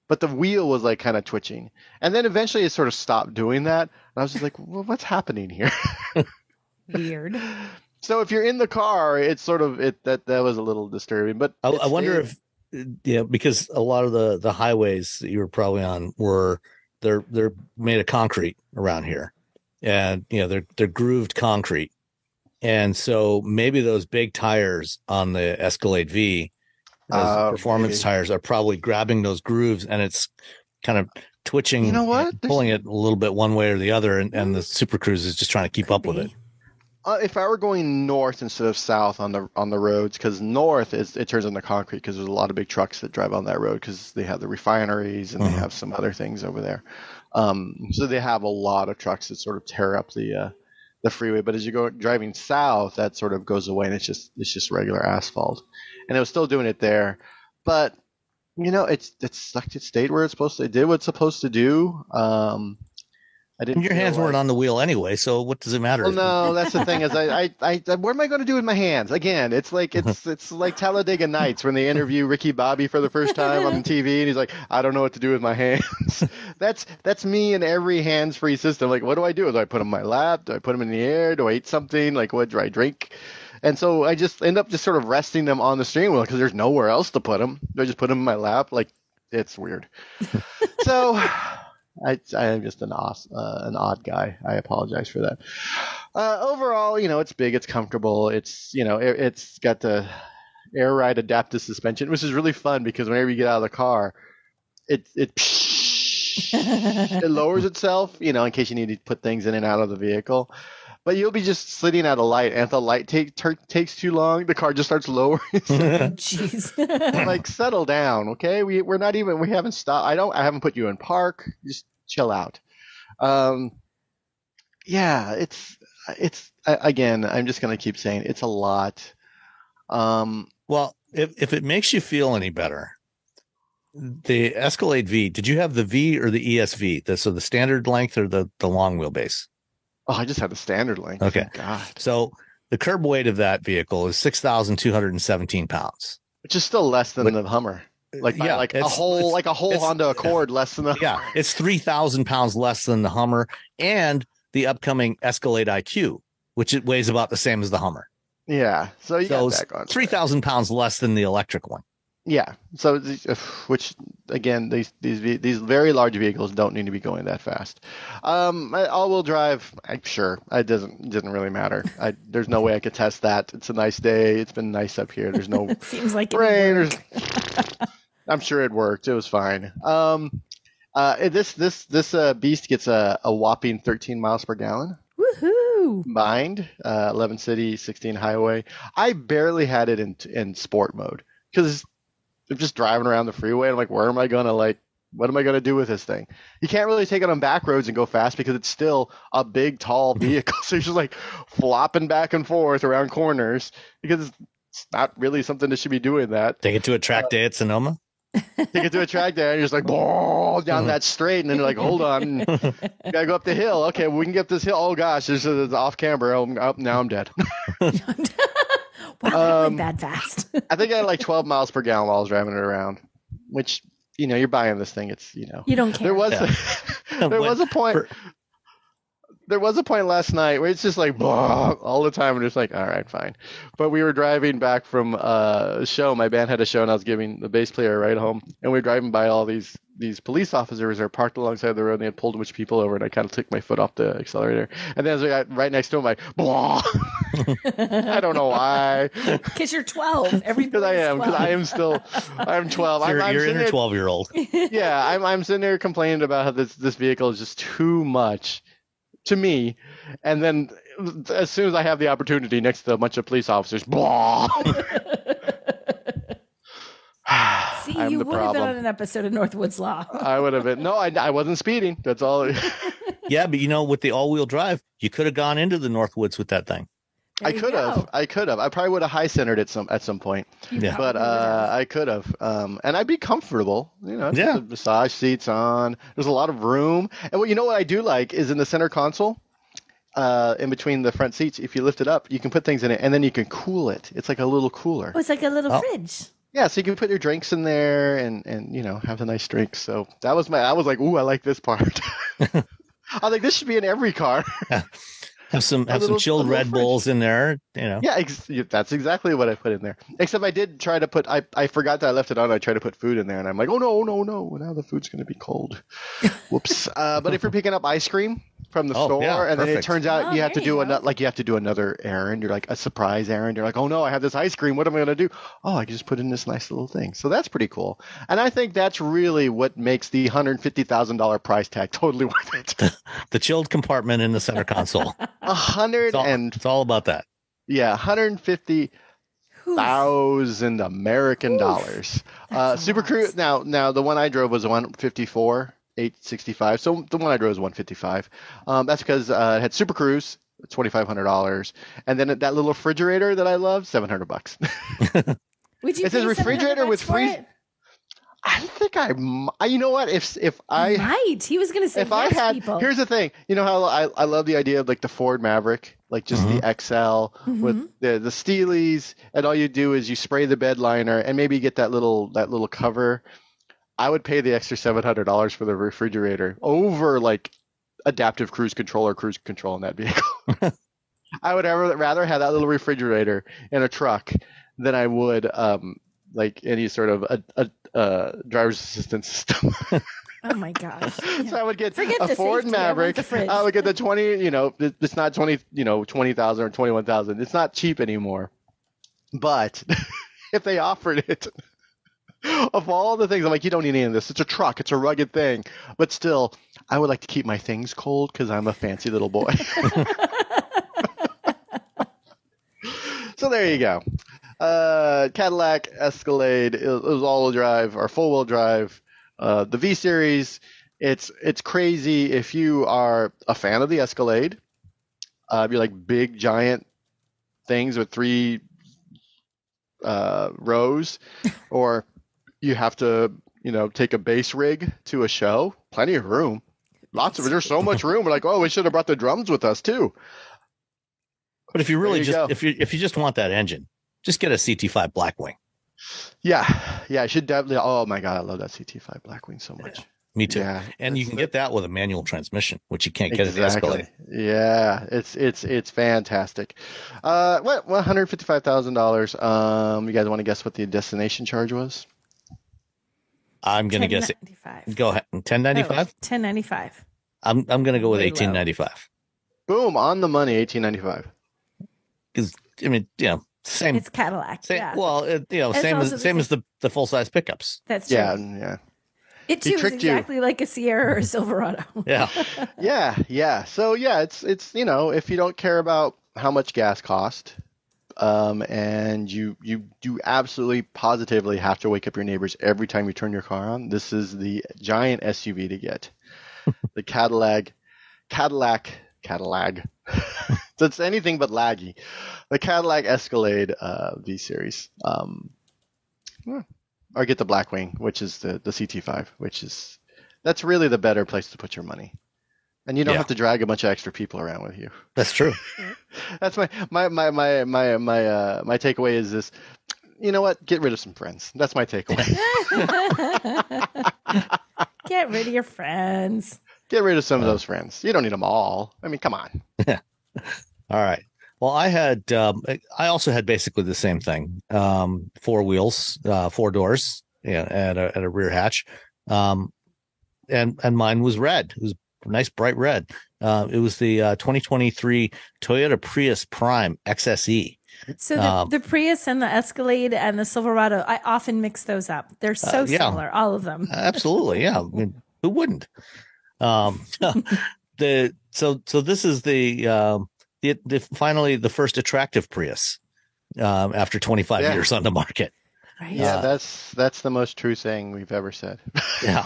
but the wheel was like kind of twitching. And then eventually it sort of stopped doing that. And I was just like, well, what's happening here? Weird. So if you're in the car, it's sort of that was a little disturbing. But I wonder if because a lot of the highways that you were probably on they're made of concrete around here, and they're grooved concrete. And so maybe those big tires on the Escalade V, those performance tires, are probably grabbing those grooves, and it's kind of twitching, pulling it a little bit one way or the other, and the Super Cruise is just trying to keep up with it. If I were going north instead of south on the roads, because north it turns into concrete because there's a lot of big trucks that drive on that road because they have the refineries and they have some other things over there. So they have a lot of trucks that sort of tear up the freeway. But as you go driving south, that sort of goes away and it's just regular asphalt. And it was still doing it there, but it stayed where it's supposed to. It did what it's supposed to do. I didn't. Your hands weren't on the wheel anyway, so what does it matter? Well, no, that's the thing. Is I what am I going to do with my hands? Again, it's like Talladega Nights when they interview Ricky Bobby for the first time on TV, and he's like, I don't know what to do with my hands. That's me in every hands-free system. Like, what do I do? Do I put them in my lap? Do I put them in the air? Do I eat something? Like, what do I drink? And so I just end up just sort of resting them on the steering wheel because there's nowhere else to put them. I just put them in my lap. Like, it's weird. So. I'm just an odd guy. I apologize for that. Overall, it's big, it's comfortable, it's it's got the air ride adaptive suspension, which is really fun because whenever you get out of the car, it lowers itself, in case you need to put things in and out of the vehicle. But you'll be just sitting at a light, and if the light takes too long, the car just starts lowering. Jeez. Like, settle down, okay? We haven't stopped. I haven't put you in park. Just chill out. Yeah, it's again, I'm just gonna keep saying it's a lot. Well, if it makes you feel any better, the Escalade V. Did you have the V or the ESV? So the standard length or the long wheelbase? Oh, I just had the standard length. Okay. Oh, God. So the curb weight of that vehicle is 6,217 pounds, which is still less than the Hummer. A whole Honda Accord less than the Hummer. It's 3,000 pounds less than the Hummer and the upcoming Escalade IQ, which it weighs about the same as the Hummer. Yeah. So you got that going. 3,000 pounds less than the electric one. Yeah. So, which again, these very large vehicles don't need to be going that fast. All-wheel drive, I'm sure it didn't really matter. There's no way I could test that. It's a nice day. It's been nice up here. There's no Seems like rain. it I'm sure it worked. It was fine. This beast gets a whopping 13 miles per gallon. Woohoo! Combined, 11 city, 16 highway. I barely had it in sport mode because I'm just driving around the freeway. I'm like, what am I gonna do with this thing? You can't really take it on back roads and go fast because it's still a big, tall vehicle. So you're just like flopping back and forth around corners because it's not really something that should be doing that. Take it to a track day at Sonoma. Take it to a track day and you're just like down that straight, and then you're like, hold on, you gotta go up the hill. Okay, we can get this hill. Oh gosh, this is off camber. Now I'm dead. Wow, that went that fast. I think I had like 12 miles per gallon while I was driving it around, which, you're buying this thing. It's, You don't care. There was a point. There was a point last night where it's just like all the time, and it's like, all right, fine. But we were driving back from a show. My band had a show, and I was giving the bass player a ride home. And we were driving by all these police officers that are parked alongside the road, and they had pulled a bunch of people over, and I kind of took my foot off the accelerator. And then as I got right next to him, I don't know why. Because you're 12. Because I'm 12. You're inner 12-year-old. Yeah, I'm sitting there complaining about how this vehicle is just too much to me, and then as soon as I have the opportunity next to a bunch of police officers, blah. See, I'm you the would have been problem. on an episode of Northwoods Law. I would have been. No, I wasn't speeding. That's all. Yeah, but with the all-wheel drive, you could have gone into the Northwoods with that thing. There I you could go. have. I probably would have high centered it at some point. Yeah. But I could have. And I'd be comfortable. Yeah. The massage seats on. There's a lot of room. And what I do like is in the center console, in between the front seats, if you lift it up, you can put things in it, and then you can cool it. It's like a little cooler. Oh, it's like a little fridge. Yeah, so you can put your drinks in there and have the nice drinks. So I was like, ooh, I like this part. I was like, this should be in every car. Have some chilled Red Bulls in there, Yeah, that's exactly what I put in there. Except I did try to put, I forgot that I left it on. I tried to put food in there, and I'm like, oh no, now the food's going to be cold. Whoops. But if you're picking up ice cream from the store, yeah, and then it perfect. turns out you have to there you do go. you have to do another errand. You're like a surprise errand. You're like, oh no, I have this ice cream. What am I going to do? Oh, I can just put in this nice little thing. So that's pretty cool. And I think that's really what makes the $150,000 price tag totally worth it. The chilled compartment in the center console. It's all about that. Yeah, $150,000 American dollars. Super Cruise. Now the one I drove was a 154, 865. So the one I drove was 155. That's because it had Super Cruise, $2,500, and then that little refrigerator that I love, $700. Would you It says pay refrigerator $700 with for freeze. it? I think you know what? If I Might. He was going to say if I yes, had, people. here's the thing. You know how I love the idea of like the Ford Maverick, like just the XL with the Steelies, and all you do is you spray the bed liner and maybe get that little cover. I would pay the extra $700 for the refrigerator over like adaptive cruise control in that vehicle. I would rather have that little refrigerator in a truck than I would like any sort of a driver's assistance system. Oh my gosh. So I would get Forget a the Ford safety, I want Maverick. the fridge. I would get the 20. It's not 20,000 or 21,000. It's not cheap anymore. But if they offered it, of all the things, I'm like, you don't need any of this. It's a truck. It's a rugged thing. But still, I would like to keep my things cold because I'm a fancy little boy. So there you go. Cadillac Escalade. It was all-wheel drive or four-wheel drive. The V Series. It's crazy if you are a fan of the Escalade. You like big giant things with 3 rows, or you have to take a base rig to a show. Plenty of room. There's so much room. We're like, oh, we should have brought the drums with us too. But if you really There you go. if you just want that engine, just get a CT5 Blackwing. Yeah, I should definitely. Oh my god, I love that CT5 Blackwing so much. Me too. Yeah, and you can get that with a manual transmission, which you can't get at the Escalade. Yeah, it's fantastic. $155,000. You guys want to guess what the destination charge was? I'm going to guess it. Go ahead. 1095? 1095. I'm going to go with Way 1895. Boom, on the money, 1895. Because, I mean, same. It's Cadillac. Yeah. Well, same as the full size pickups. That's true. Yeah. It too is exactly like a Sierra or a Silverado. Yeah. Yeah. So it's if you don't care about how much gas cost, and you absolutely positively have to wake up your neighbors every time you turn your car on, this is the giant SUV to get. The Cadillac. So it's anything but laggy. The Cadillac Escalade V Series. Or get the Blackwing, which is the CT5, that's really the better place to put your money. And you don't have to drag a bunch of extra people around with you. That's true. That's my takeaway is this. You know what? Get rid of some friends. That's my takeaway. Get rid of your friends. Get rid of some of those friends. You don't need them all. I mean, come on. All right. Well, I also had basically the same thing. 4 wheels, 4 doors, and a rear hatch. And mine was red. It was a nice bright red. It was the 2023 Toyota Prius Prime XSE. So the Prius and the Escalade and the Silverado, I often mix those up. They're so similar, all of them. Absolutely, yeah. I mean, who wouldn't? So this is finally the first attractive Prius after 25 years on the market. Right. Yeah, that's the most true thing we've ever said. Yeah.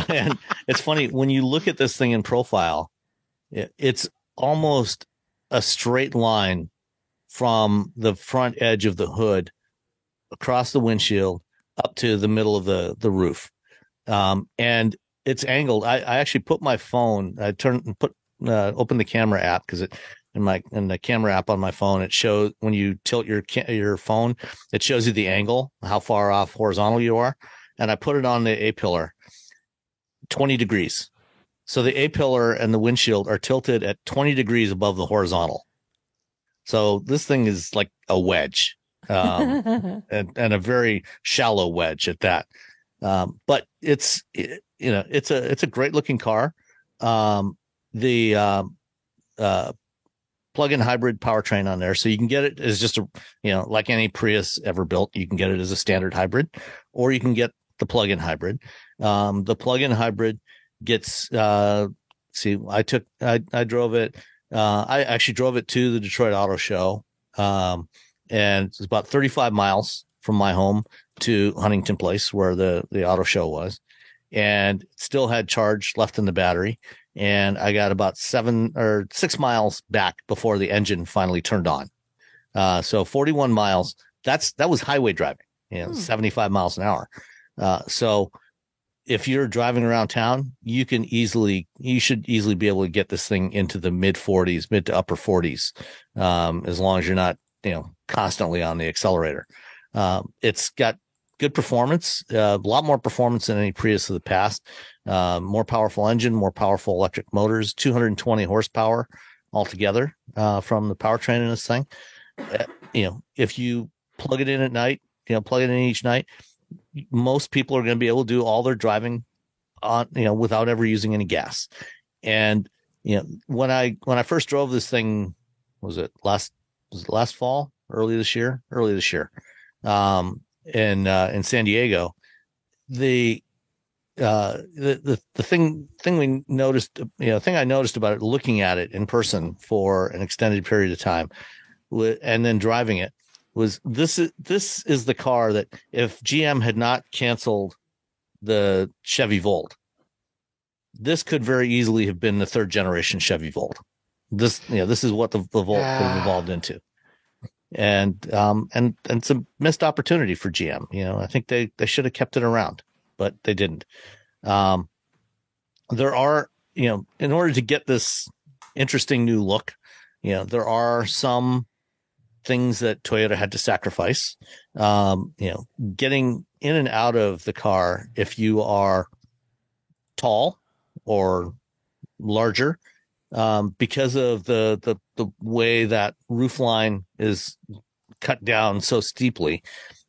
And it's funny when you look at this thing in profile, it's almost a straight line from the front edge of the hood across the windshield up to the middle of the roof. And it's angled. I actually put my phone, open the camera app because in the camera app on my phone, it shows when you tilt your phone, it shows you the angle, how far off horizontal you are. And I put it on the A-pillar, 20 degrees. So the A-pillar and the windshield are tilted at 20 degrees above the horizontal. So this thing is like a wedge, and a very shallow wedge at that. But it's a great looking car. The plug-in hybrid powertrain on there. So you can get it as just like any Prius ever built, you can get it as a standard hybrid, or you can get the plug-in hybrid. The plug-in hybrid gets, I drove it. I actually drove it to the Detroit Auto Show. And it's about 35 miles from my home to Huntington Place where the auto show was, and still had charge left in the battery. And I got about 7 or 6 miles back before the engine finally turned on. So 41 miles, that was highway driving, 75 miles an hour. So if you're driving around town, you should easily be able to get this thing into the mid to upper 40s, as long as you're not, constantly on the accelerator. It's got good performance, a lot more performance than any Prius of the past. More powerful engine, more powerful electric motors, 220 horsepower altogether, from the powertrain in this thing. If you plug it in at night, plug it in each night, most people are going to be able to do all their driving on, without ever using any gas. And, when I first drove this thing, was it last fall, early this year, in San Diego, the thing we noticed, thing I noticed about it, looking at it in person for an extended period of time, and then driving it, was this is the car that if GM had not canceled the Chevy Volt, this could very easily have been the 3rd generation Chevy Volt. This is what the Volt could have evolved into. And it's a missed opportunity for GM. I think they should have kept it around, but they didn't. There are, in order to get this interesting new look, there are some things that Toyota had to sacrifice. Getting in and out of the car, if you are tall or larger, because of the way that roof line is cut down so steeply,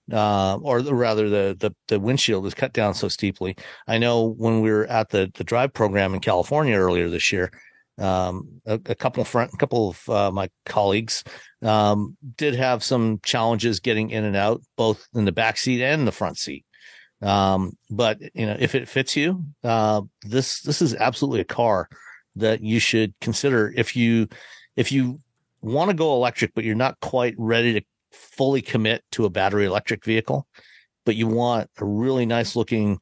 rather the windshield is cut down so steeply. I know when we were at the drive program in California earlier this year, a couple of my colleagues did have some challenges getting in and out, both in the back seat and the front seat. But if it fits you, this is absolutely a car that you should consider if you want to go electric, but you're not quite ready to fully commit to a battery electric vehicle, but you want a really nice looking,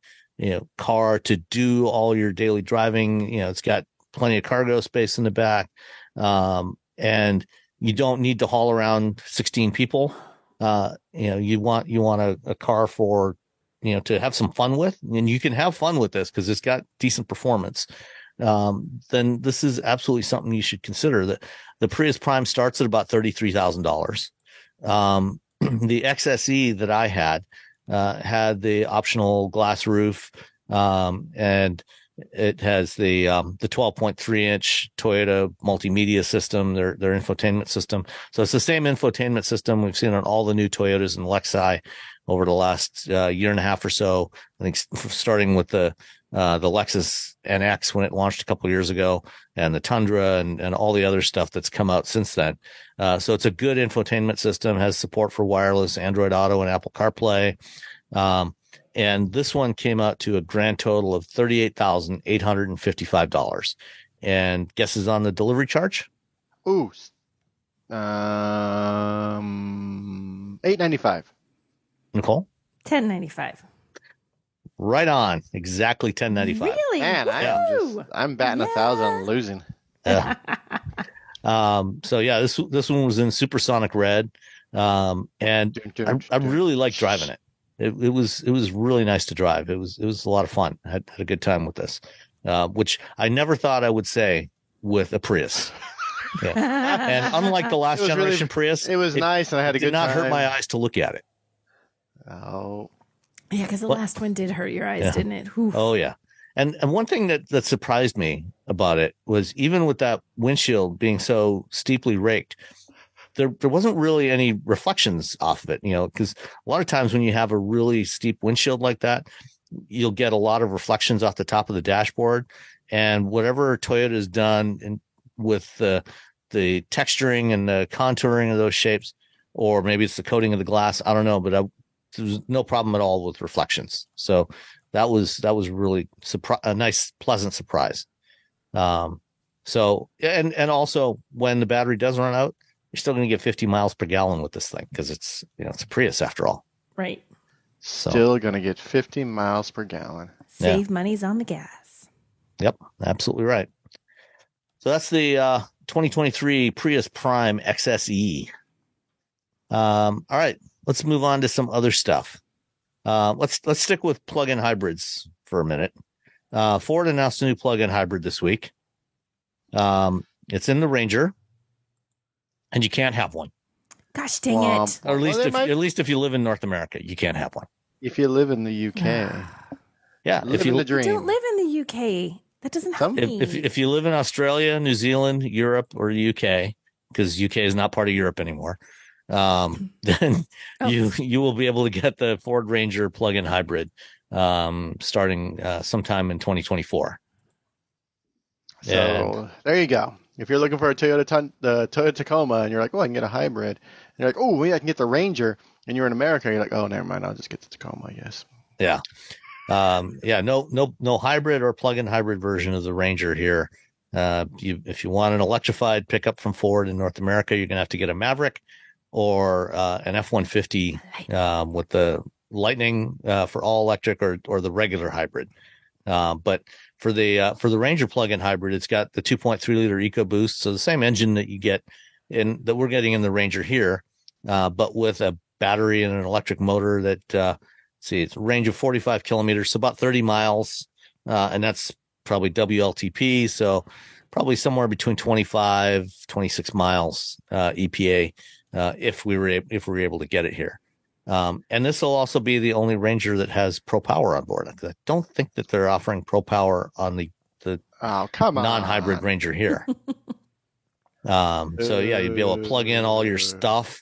car to do all your daily driving. It's got plenty of cargo space in the back. And you don't need to haul around 16 people. You want a car for, to have some fun with, and you can have fun with this because it's got decent performance. Then this is absolutely something you should consider. The Prius Prime starts at about $33,000. The XSE that I had the optional glass roof, and it has the 12.3-inch Toyota multimedia system, their infotainment system. So it's the same infotainment system we've seen on all the new Toyotas and Lexi over the last year and a half or so. I think starting with the Lexus NX when it launched a couple of years ago, and the Tundra and all the other stuff that's come out since then. So it's a good infotainment system, has support for wireless, Android Auto, and Apple CarPlay. And this one came out to a grand total of $38,855. And guesses on the delivery charge? Ooh, $895. Nicole? $10.95. Right on. Exactly $10.95. Really? Man, I'm batting 1,000 on losing. Yeah. So yeah, this one was in supersonic red. And I really liked driving it. It was really nice to drive. It was a lot of fun. I had a good time with this, which I never thought I would say with a Prius. Yeah. And unlike the last generation Prius, it was nice, and I had a good time. It did not hurt my eyes to look at it. Oh. Yeah, because the last one did hurt your eyes, didn't it? Oof. Oh, yeah. And one thing that surprised me about it was, even with that windshield being so steeply raked, there wasn't really any reflections off of it, because a lot of times when you have a really steep windshield like that, you'll get a lot of reflections off the top of the dashboard. And whatever Toyota has done with the texturing and the contouring of those shapes, or maybe it's the coating of the glass, I don't know, but there was no problem at all with reflections. So that was really a nice, pleasant surprise. So, and also when the battery does run out, you're still going to get 50 miles per gallon with this thing, because it's a Prius after all. Right. Still going to get 50 miles per gallon. Save monies on the gas. Yep, absolutely right. So that's the 2023 Prius Prime XSE. All right, let's move on to some other stuff. Let's stick with plug-in hybrids for a minute. Ford announced a new plug-in hybrid this week. It's in the Ranger, and you can't have one. Gosh dang it! Or at least if you live in North America, you can't have one. If you live in the UK, yeah, if you don't live in the UK, that doesn't help me. If you live in Australia, New Zealand, Europe, or the UK, because UK is not part of Europe anymore, then you will be able to get the Ford Ranger plug-in hybrid starting sometime in 2024. So there you go. If you're looking for a Toyota Tacoma, and you're like, oh, I can get a hybrid, and you're like, oh, maybe I can get the Ranger, and you're in America, you're like, oh, never mind, I'll just get the Tacoma, I guess. Yeah. No hybrid or plug-in hybrid version of the Ranger here. If you want an electrified pickup from Ford in North America, you're going to have to get a Maverick or an F-150 with the Lightning for all electric, or the regular hybrid. But for the Ranger plug-in hybrid, it's got the 2.3 liter EcoBoost, so the same engine that you get that we're getting in the Ranger here, but with a battery and an electric motor that it's a range of 45 kilometers, so about 30 miles, and that's probably WLTP, so probably somewhere between 25, 26 miles EPA if we were able to get it here. And this will also be the only Ranger that has Pro Power on board. I don't think that they're offering Pro Power on the non-hybrid Ranger here. So yeah, you'd be able to plug in all your stuff,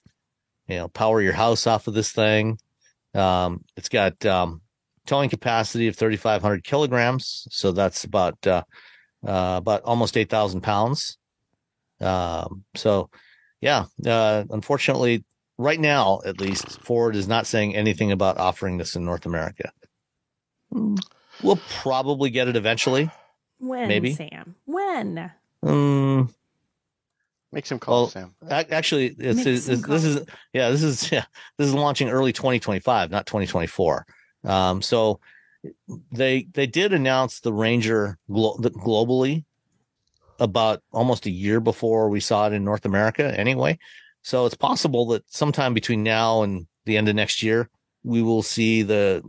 power your house off of this thing. It's got towing capacity of 3,500 kilograms, so that's about almost 8,000 pounds. So, yeah, unfortunately, right now, at least, Ford is not saying anything about offering this in North America. We'll probably get it eventually. When, maybe. Sam? When? Make some calls, Sam. Actually, this is launching early 2025, not 2024. So they did announce the Ranger globally about almost a year before we saw it in North America anyway. So it's possible that sometime between now and the end of next year, we will see the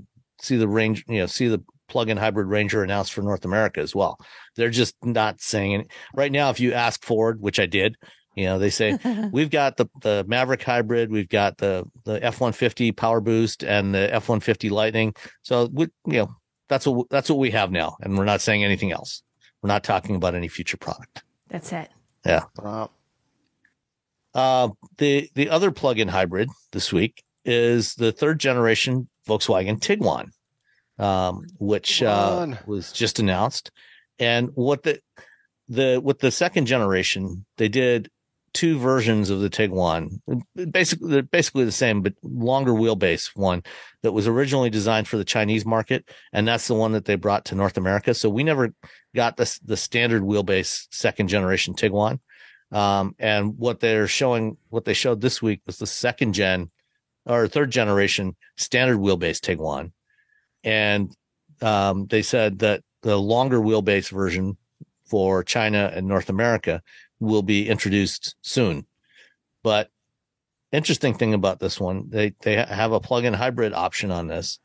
Ranger, see the plug-in hybrid Ranger announced for North America as well. They're just not saying it right now. If you ask Ford, which I did, they say we've got the Maverick hybrid, we've got the F-150 Power Boost and the F-150 Lightning. So that's what we have now, and we're not saying anything else. We're not talking about any future product. That's it. Yeah. The other plug-in hybrid this week is the third generation Volkswagen Tiguan, which was just announced. And with the second generation, they did two versions of the Tiguan. They're basically the same, but longer wheelbase one that was originally designed for the Chinese market, and that's the one that they brought to North America. So we never got the standard wheelbase second generation Tiguan. And what they showed this week was the third generation standard wheelbase Tiguan. And they said that the longer wheelbase version for China and North America will be introduced soon. But interesting thing about this one, they have a plug-in hybrid option on this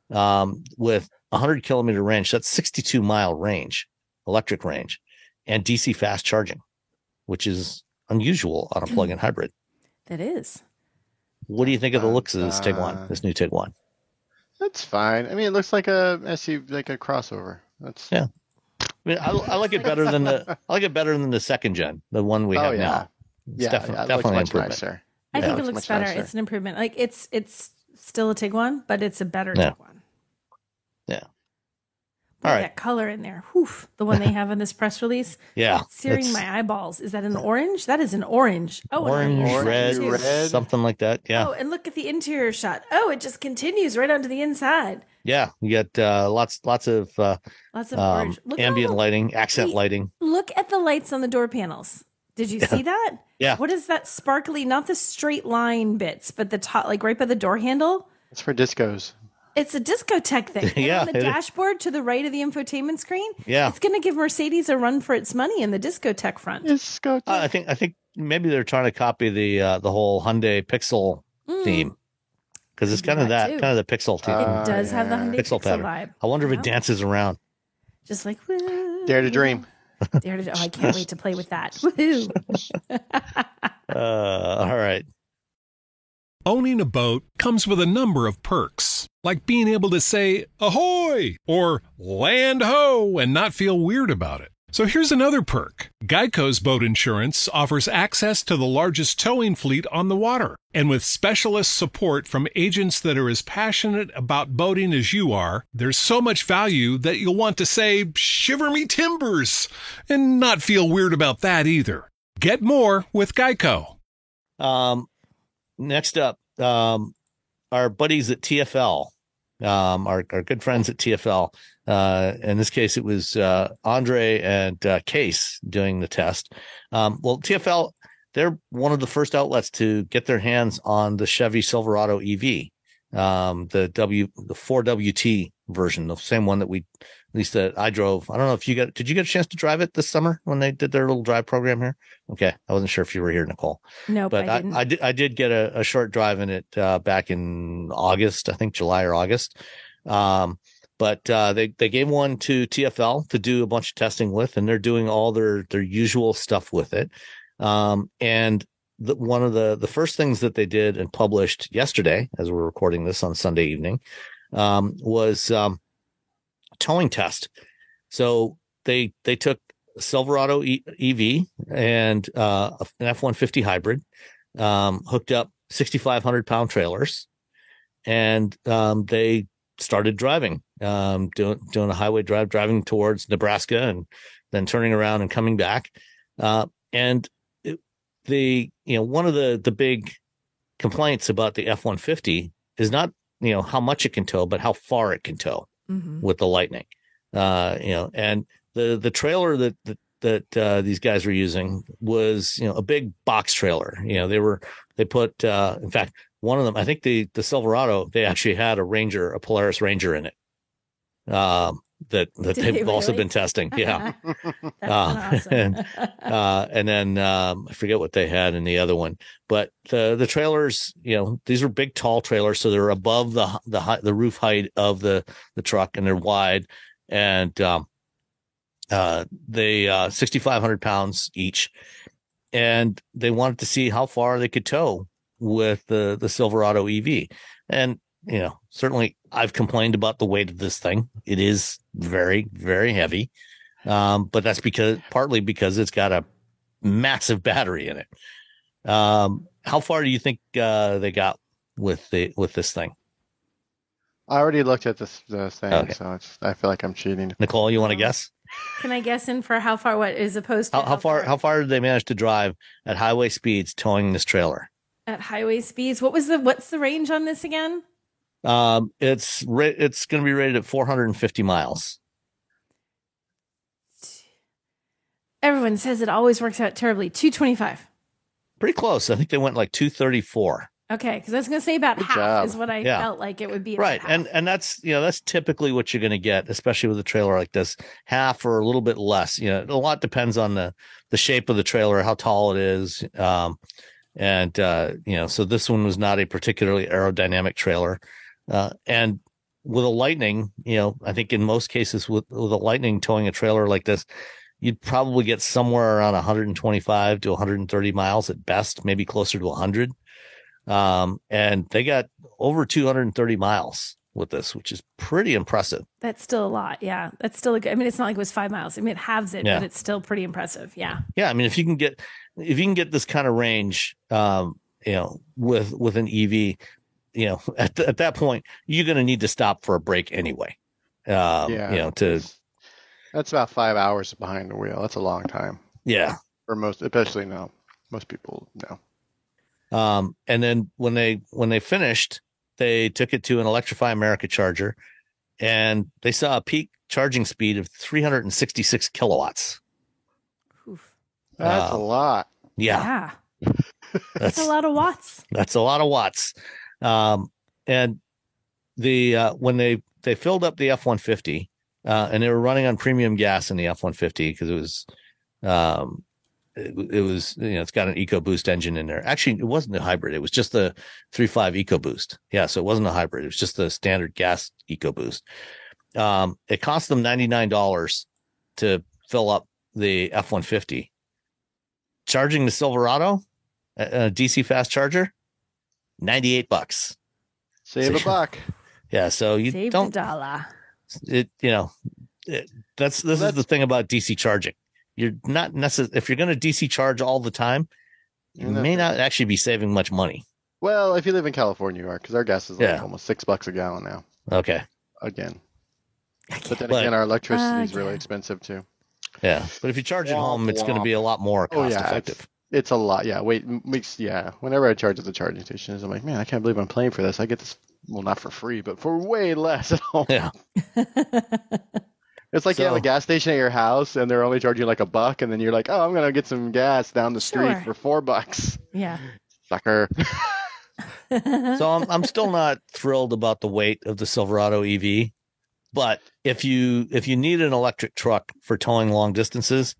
with 100 kilometer range. That's 62 mile range, electric range, and DC fast charging, which is unusual on a plug-in hybrid. That is. What do you think of the looks of this Tiguan, this new Tiguan? That's fine. I mean, it looks like a SUV, like a crossover. Yeah. I mean, I like it better than the second gen, the one we have now. It's definitely an improvement. Nicer. I think it looks better. Nicer. It's an improvement. Like it's still a Tiguan, but it's a better Tiguan. Yeah. All right. That color in there. Woof. The one they have in this press release. Yeah. It's searing my eyeballs. Is that an orange? That is an orange. Oh, orange, red, something like that. Yeah. Oh, and look at the interior shot. Oh, it just continues right onto the inside. Yeah. You got lots of orange. Ambient lighting, accent lighting. Look at the lights on the door panels. Did you see that? Yeah. What is that sparkly, not the straight line bits, but the top, like right by the door handle? It's for discos. It's a discotheque thing. Yeah, on the dashboard to the right of the infotainment screen. Yeah. It's going to give Mercedes a run for its money in the discotheque front. Discotheque. I think maybe they're trying to copy the whole Hyundai Pixel theme, because it's kind of the Pixel theme. It does have the Hyundai Pixel pattern. vibe. I wonder if it dances around. Just like, woo. Dare to dream. I can't wait to play with that. Woohoo. All right. Owning a boat comes with a number of perks, like being able to say ahoy or land ho and not feel weird about it. So here's another perk. Geico's boat insurance offers access to the largest towing fleet on the water. And with specialist support from agents that are as passionate about boating as you are, there's so much value that you'll want to say, shiver me timbers, and not feel weird about that either. Get more with Geico. Next up, our buddies at TFL, our good friends at TFL. In this case, it was Andre and Case doing the test. Well, TFL, they're one of the first outlets to get their hands on the Chevy Silverado EV, the 4WT version, the same one that I drove. I don't know if did you get a chance to drive it this summer when they did their little drive program here? Okay. I wasn't sure if you were here, Nicole. No, but I didn't. I did get a short drive in it back in August, I think July or August. But they gave one to TFL to do a bunch of testing with, and they're doing all their usual stuff with it. And one of the first things that they did and published yesterday, as we're recording this on Sunday evening, was towing test. So they took a Silverado EV and an F-150 hybrid, hooked up 6,500 pound trailers, and they started driving, doing a highway drive, driving towards Nebraska, and then turning around and coming back. And one of the big complaints about the F-150 is not, how much it can tow, but how far it can tow with the Lightning. And the trailer that these guys were using was, a big box trailer. They put, in fact, one of them, I think the Silverado, they actually had a Polaris Ranger in it. That they've also been testing. Yeah. That's awesome. And then I forget what they had in the other one, but the trailers, these are big, tall trailers. So they're above the roof height of the truck, and they're wide, and they 6,500 pounds each. And they wanted to see how far they could tow with the Silverado EV. And, certainly I've complained about the weight of this thing. It is very, very heavy. But that's partly because it's got a massive battery in it. How far do you think they got with this thing? I already looked at the thing, Okay. so I feel like I'm cheating. Nicole, you want to guess? Can I guess in for how far? What is opposed to How far did they manage to drive at highway speeds towing this trailer? at highway speeds? What's the range on this again? It's going to be rated at 450 miles. Everyone says it always works out terribly. 225. Pretty close. I think they went like 234. Okay, because I was going to say about Good half job. is what I felt like it would be. about Right. half. And that's, that's typically what you're going to get, especially with a trailer like this, half or a little bit less. A lot depends on the shape of the trailer, how tall it is. So this one was not a particularly aerodynamic trailer. And with a Lightning, I think in most cases with a Lightning towing a trailer like this, you'd probably get somewhere around 125 to 130 miles at best, maybe closer to 100. And they got over 230 miles with this, which is pretty impressive. That's still a lot. Yeah, that's still a good. I mean, it's not like it was 5 miles. I mean, it halves it, but it's still pretty impressive. Yeah. Yeah. I mean, if you can get this kind of range, with an EV, at that point, you're going to need to stop for a break anyway. That's about 5 hours behind the wheel. That's a long time. Yeah. For most, especially now, most people know. And then when they finished, they took it to an Electrify America charger, and they saw a peak charging speed of 366 kilowatts. Oof. That's a lot. Yeah. That's a lot of watts. That's a lot of watts. And when they filled up the F-150, and they were running on premium gas in the F-150 because it was, it's got an EcoBoost engine in there. Actually, it wasn't a hybrid. It was just the 3.5 EcoBoost. Yeah. So it wasn't a hybrid. It was just the standard gas EcoBoost. It cost them $99 to fill up the F-150. Charging the Silverado, a DC fast charger, $98. Save a buck. Yeah. So you Save don't, the dollar. this is the thing about DC charging. You're not necessarily, if you're going to DC charge all the time, you may not actually be saving much money. Well, if you live in California, you are, because our gas is almost $6 a gallon now. Okay. Again. But then again, our electricity is really expensive too. Yeah. But if you charge at home, it's going to be a lot more cost effective. It's a lot. Yeah. Whenever I charge at the charging stations, I'm like, man, I can't believe I'm paying for this. I get this, well, not for free, but for way less at home. Yeah. It's like you have a gas station at your house and they're only charging like $1, and then you're like, oh, I'm going to get some gas down the street for $4. Yeah. Sucker. So I'm still not thrilled about the weight of the Silverado EV, but if you need an electric truck for towing long distances,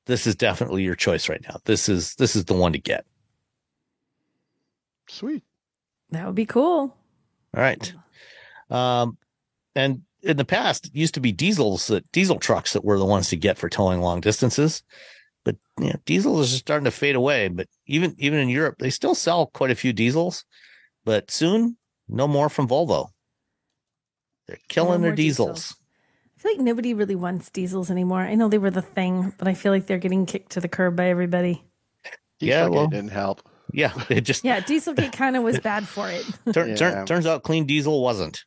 this is definitely your choice right now. This is the one to get. Sweet. That would be cool. All right. And in the past, it used to be diesel trucks that were the ones to get for towing long distances. But diesels are starting to fade away. But even in Europe, they still sell quite a few diesels. But soon, no more from Volvo. They're killing their diesels. I feel like nobody really wants diesels anymore. I know they were the thing, but I feel like they're getting kicked to the curb by everybody. Dieselgate didn't help. Yeah, it just Yeah, Dieselgate kind of was bad for it. turns out clean diesel wasn't.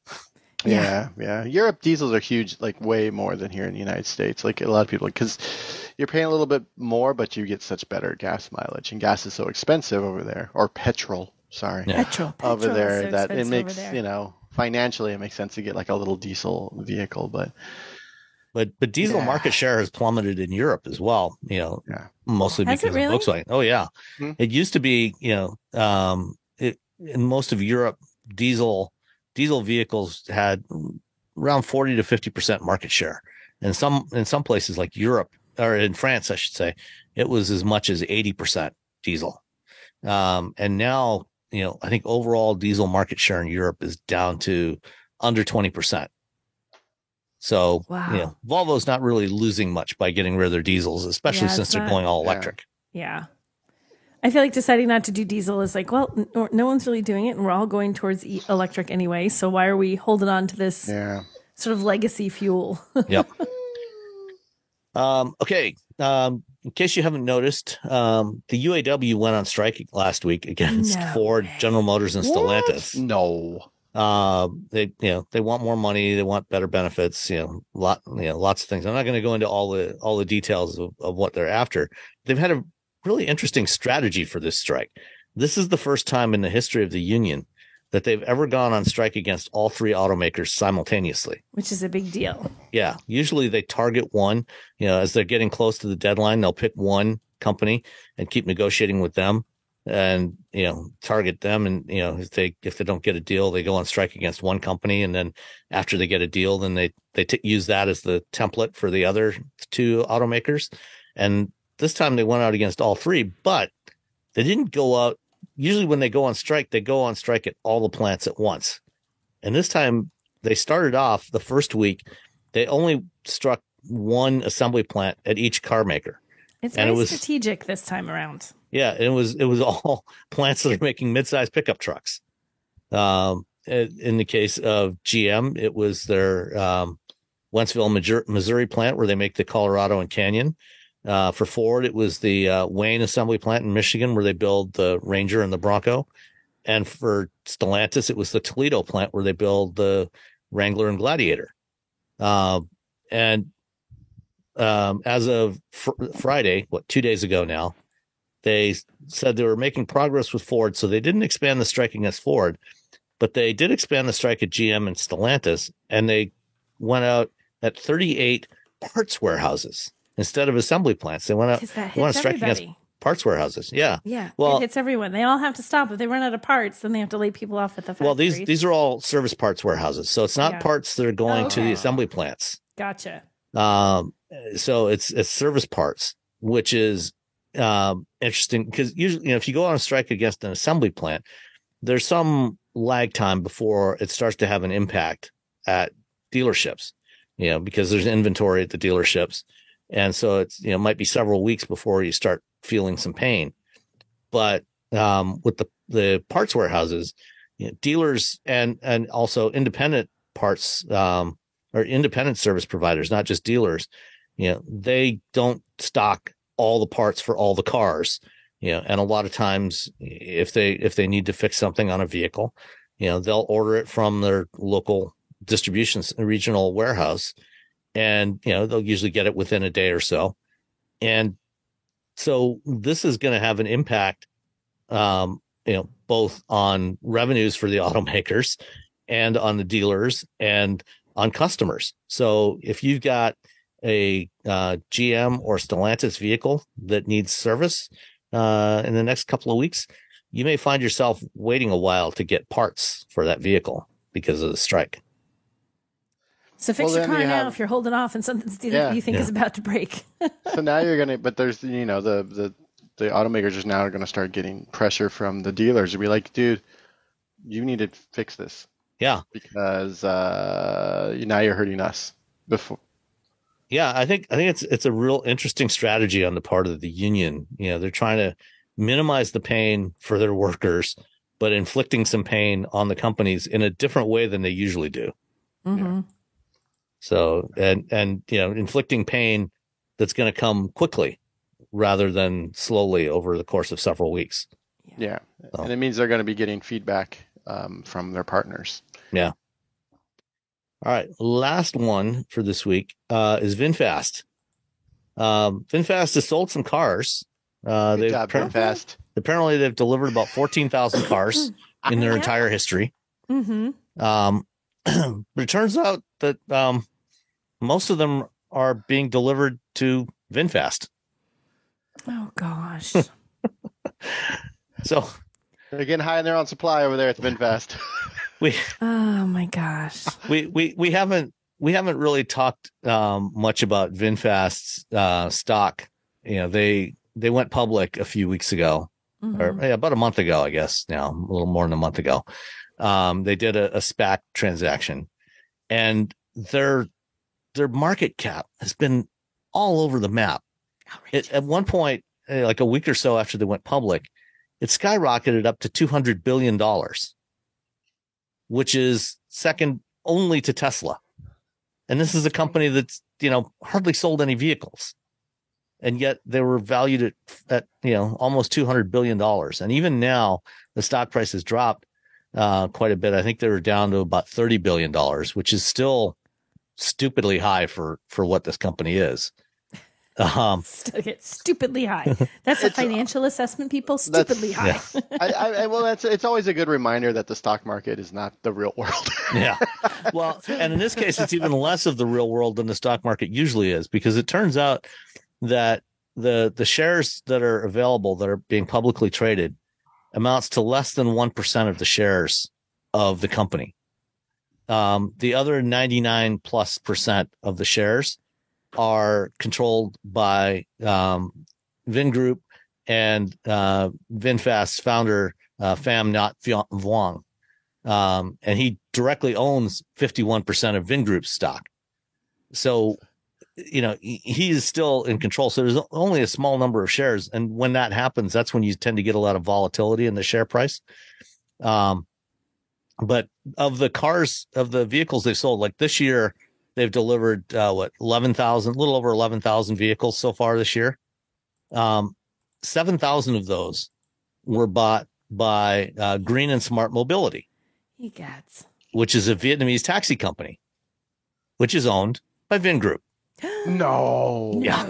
Yeah. Europe diesels are huge, like way more than here in the United States. Like a lot of people, because you're paying a little bit more, but you get such better gas mileage, and gas is so expensive over there, or petrol. Sorry, Petrol over is there so that it expensive makes over there. financially it makes sense to get like a little diesel vehicle, but diesel Yeah. market share has plummeted in Europe as well. Mostly Has because it really? of Volkswagen. Oh yeah, it used to be. In most of Europe, diesel vehicles had around 40 to 50% market share. And in some places like Europe, or in France, I should say, it was as much as 80% diesel. And now, I think overall diesel market share in Europe is down to under 20%. So, Wow. Volvo's not really losing much by getting rid of their diesels, especially Yeah, since it's they're not- going all electric. Yeah. I feel like deciding not to do diesel is like, well, no one's really doing it, and we're all going towards electric anyway. So why are we holding on to this sort of legacy fuel? Yep. Okay. In case you haven't noticed, the UAW went on strike last week against No Ford, way. General Motors, and Stellantis. no. They want more money. They want better benefits. Lots of things. I'm not going to go into all the details of what they're after. They've had a really interesting strategy for this strike. This is the first time in the history of the union that they've ever gone on strike against all three automakers simultaneously. Which is a big deal. Yeah. Usually they target one, as they're getting close to the deadline, they'll pick one company and keep negotiating with them and, target them. And, if they don't get a deal, they go on strike against one company. And then after they get a deal, then they use that as the template for the other two automakers. And this time they went out against all three, but they didn't go out. Usually when they go on strike at all the plants at once. And this time they started off the first week, they only struck one assembly plant at each car maker. It's And very it was- strategic this time around. Yeah. And it was all plants that are making mid-sized pickup trucks. In the case of GM, it was their Wentzville, Missouri plant where they make the Colorado and Canyon. For Ford, it was the Wayne assembly plant in Michigan where they build the Ranger and the Bronco. And for Stellantis, it was the Toledo plant where they build the Wrangler and Gladiator. As of Friday, 2 days ago now, they said they were making progress with Ford. So they didn't expand the strike against Ford, but they did expand the strike at GM and Stellantis. And they went out at 38 parts warehouses. Instead of assembly plants, they went out. Because that They want hits to strike against everybody. parts warehouses. Yeah. Yeah. Well- it hits everyone. They all have to stop. If they run out of parts, then they have to lay people off at the factory. Well, these are all service parts warehouses, so it's not Yeah. parts that are going to the Okay. assembly plants. Gotcha. So it's service parts, which is interesting because usually, if you go on a strike against an assembly plant, there's some lag time before it starts to have an impact at dealerships. Because there's inventory at the dealerships. And so it's, might be several weeks before you start feeling some pain. But with the parts warehouses, dealers and also independent parts or independent service providers, not just dealers, they don't stock all the parts for all the cars. And a lot of times if they need to fix something on a vehicle, they'll order it from their local distribution regional warehouse. And, they'll usually get it within a day or so. And so this is going to have an impact, both on revenues for the automakers and on the dealers and on customers. So if you've got a GM or Stellantis vehicle that needs service in the next couple of weeks, you may find yourself waiting a while to get parts for that vehicle because of the strike. So fix Well, your then car you now have- if you're holding off and something Yeah. you think is about to break. So now you're gonna, but there's the automakers just now are gonna start getting pressure from the dealers to be like, dude, you need to fix this Yeah. because now you're hurting us. Before, Yeah, I think it's a real interesting strategy on the part of the union. They're trying to minimize the pain for their workers, but inflicting some pain on the companies in a different way than they usually do. Mm-hmm. So, and inflicting pain that's going to come quickly rather than slowly over the course of several weeks. Yeah. So. And it means they're going to be getting feedback from their partners. Yeah. All right. Last one for this week is VinFast. VinFast has sold some cars. Good job, VinFast. Apparently, they've delivered about 14,000 cars in their entire history. Mm-hmm. But it turns out that most of them are being delivered to VinFast. Oh gosh. So they're getting high in their own supply over there at the VinFast. Oh my gosh. We haven't really talked much about VinFast's stock. You know, they went public a few weeks ago, or about a month ago, I guess. Now a little more than a month ago. They did a SPAC transaction, and their market cap has been all over the map. At one point, like a week or so after they went public, it skyrocketed up to $200 billion, which is second only to Tesla. And this is a company that's, hardly sold any vehicles. And yet they were valued at almost $200 billion. And even now, the stock price has dropped quite a bit. I think they were down to about $30 billion, which is still stupidly high for what this company is. It's stupidly high. That's a financial assessment, people. Stupidly high. Yeah. It's always a good reminder that the stock market is not the real world. Yeah. Well, and in this case, it's even less of the real world than the stock market usually is, because it turns out that the shares that are available that are being publicly traded amounts to less than 1% of the shares of the company. The other 99+% of the shares are controlled by Vingroup and VinFast's founder, Pham Nhat Vuong. And he directly owns 51% of Vingroup's stock. So, he is still in control. So there's only a small number of shares. And when that happens, that's when you tend to get a lot of volatility in the share price. But of the vehicles they sold, like this year, they've delivered 11,000, a little over 11,000 vehicles so far this year. 7,000 of those were bought by Green and Smart Mobility, which is a Vietnamese taxi company, which is owned by Vingroup. No. Yeah.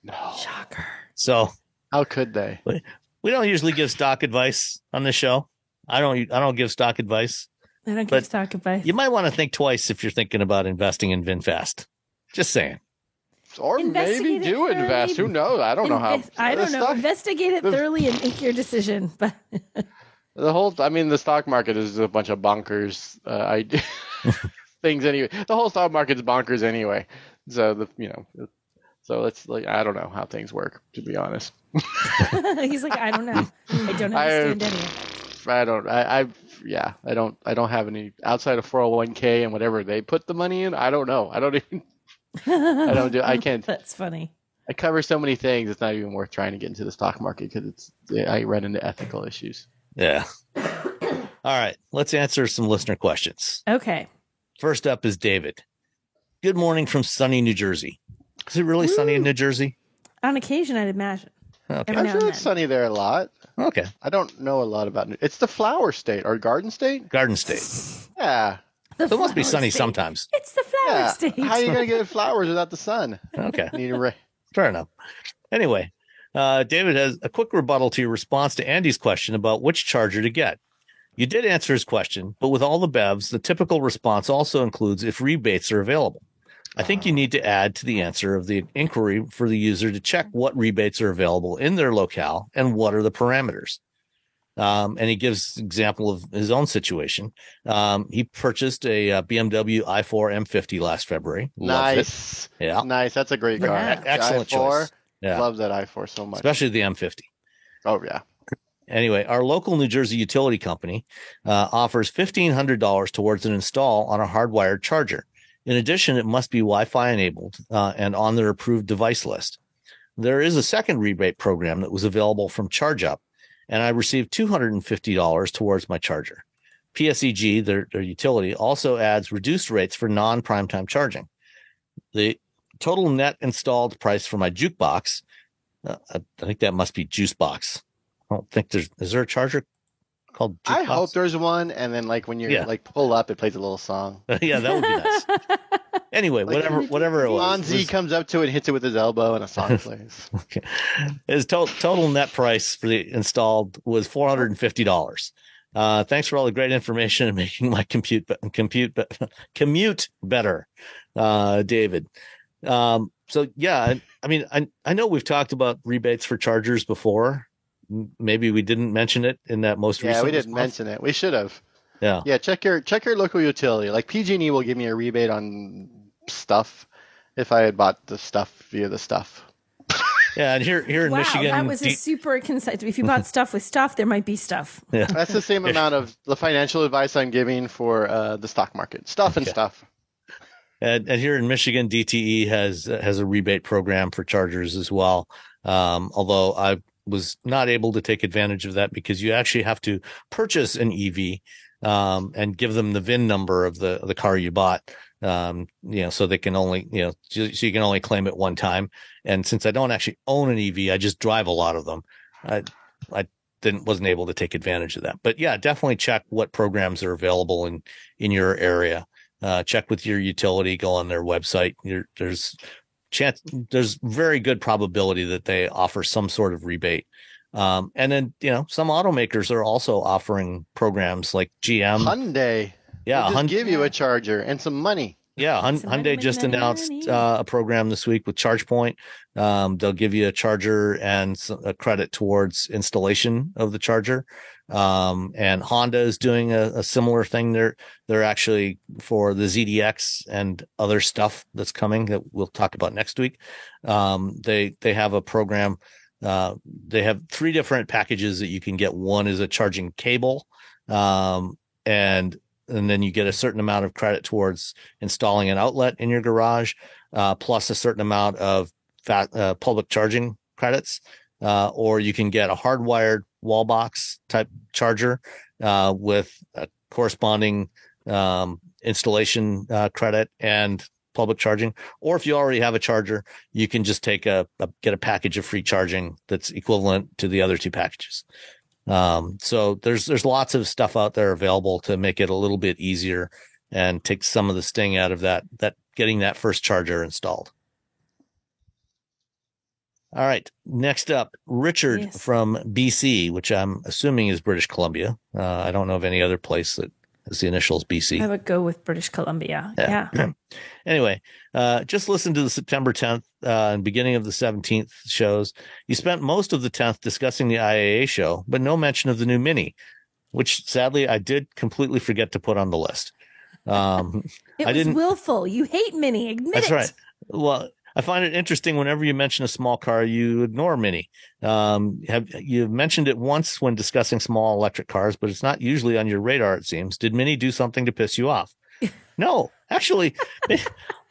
No. Shocker. So how could they? We don't usually give stock advice on this show. I don't give stock advice. I don't give stock advice. You might want to think twice if you're thinking about investing in VinFast. Just saying. Or maybe do invest. Who knows? I don't know how. I don't know. Investigate it thoroughly and make your decision. But the stock market is a bunch of bonkers things anyway. The whole stock market is bonkers anyway. So so it's like, I don't know how things work, to be honest. He's like, I don't know. I don't understand any. I don't have any outside of 401k and whatever they put the money in. I don't know. I can't. That's funny. I cover so many things. It's not even worth trying to get into the stock market because I run into ethical issues. Yeah. All right. Let's answer some listener questions. Okay. First up is David. Good morning from sunny New Jersey. Is it really sunny in New Jersey? On occasion, I'd imagine. Okay. I'm sure it's sunny there a lot. Okay. I don't know a lot about it. It's the flower state or garden state? Garden state. Yeah. So it must be sunny sometimes. It's the flower state. How are you going to get flowers without the sun? Okay. Need Fair enough. Anyway, David has a quick rebuttal to your response to Andy's question about which charger to get. You did answer his question, but with all the BEVs, the typical response also includes if rebates are available. I think you need to add to the answer of the inquiry for the user to check what rebates are available in their locale and what are the parameters. And he gives an example of his own situation. He purchased a BMW i4 M50 last February. Nice. Yeah. Nice. That's a great car. Excellent choice. Yeah. Love that i4 so much. Especially the M50. Oh, yeah. Anyway, our local New Jersey utility company offers $1,500 towards an install on a hardwired charger. In addition, it must be Wi-Fi enabled and on their approved device list. There is a second rebate program that was available from ChargeUp, and I received $250 towards my charger. PSEG, their utility, also adds reduced rates for non-primetime charging. The total net installed price for my jukebox, I think that must be juice box, don't think is there a charger called I Jukebox? hope there's one, and then like when you like pull up, it plays a little song. Yeah, that would be nice. Anyway, whatever it was. Fonzie comes up to it and hits it with his elbow, and a song plays. Okay. His total net price for the installed was $450. Thanks for all the great information and making my commute better, David. So yeah, I mean, I know we've talked about rebates for chargers before. Maybe we didn't mention it in that most recent. Yeah, we didn't mention it. We should have. Yeah. Check your local utility. Like PG&E will give me a rebate on stuff if I had bought the stuff via the stuff. Yeah, and here in wow, Michigan, that was a super concise. If you bought stuff with stuff, there might be stuff. Yeah, that's the same amount of the financial advice I'm giving for the stock market. Stuff and stuff. And here in Michigan, DTE has a rebate program for chargers as well. Although I was not able to take advantage of that because you actually have to purchase an EV and give them the VIN number of the car you bought. So they can only, so you can only claim it one time. And since I don't actually own an EV, I just drive a lot of them. I wasn't able to take advantage of that. But yeah, definitely check what programs are available in your area. Check with your utility, go on their website. There's very good probability that they offer some sort of rebate. And then, some automakers are also offering programs like GM. Hyundai. Yeah. They'll just give you a charger and some money. Yeah. Hyundai just announced a program this week with ChargePoint. They'll give you a charger and a credit towards installation of the charger. And Honda is doing a similar thing. They're actually for the ZDX and other stuff that's coming that we'll talk about next week. They have a program. They have 3 different packages that you can get. One is a charging cable. And then you get a certain amount of credit towards installing an outlet in your garage, plus a certain amount of public charging credits. Or you can get a hardwired wall box type charger with a corresponding installation credit and public charging. Or if you already have a charger, you can just get a package of free charging that's equivalent to the other 2 packages. So there's lots of stuff out there available to make it a little bit easier and take some of the sting out of that getting that first charger installed. All right. Next up, Richard from BC, which I'm assuming is British Columbia. I don't know of any other place that has the initials BC. I would go with British Columbia. Yeah. Anyway, just listen to the September 10th and beginning of the 17th shows. You spent most of the 10th discussing the IAA show, but no mention of the new Mini, which sadly I did completely forget to put on the list. It was willful. You hate Mini. Admit That's it. right. Well, I find it interesting whenever you mention a small car, you ignore Mini. You've mentioned it once when discussing small electric cars, but it's not usually on your radar, it seems. Did Mini do something to piss you off? No, actually, we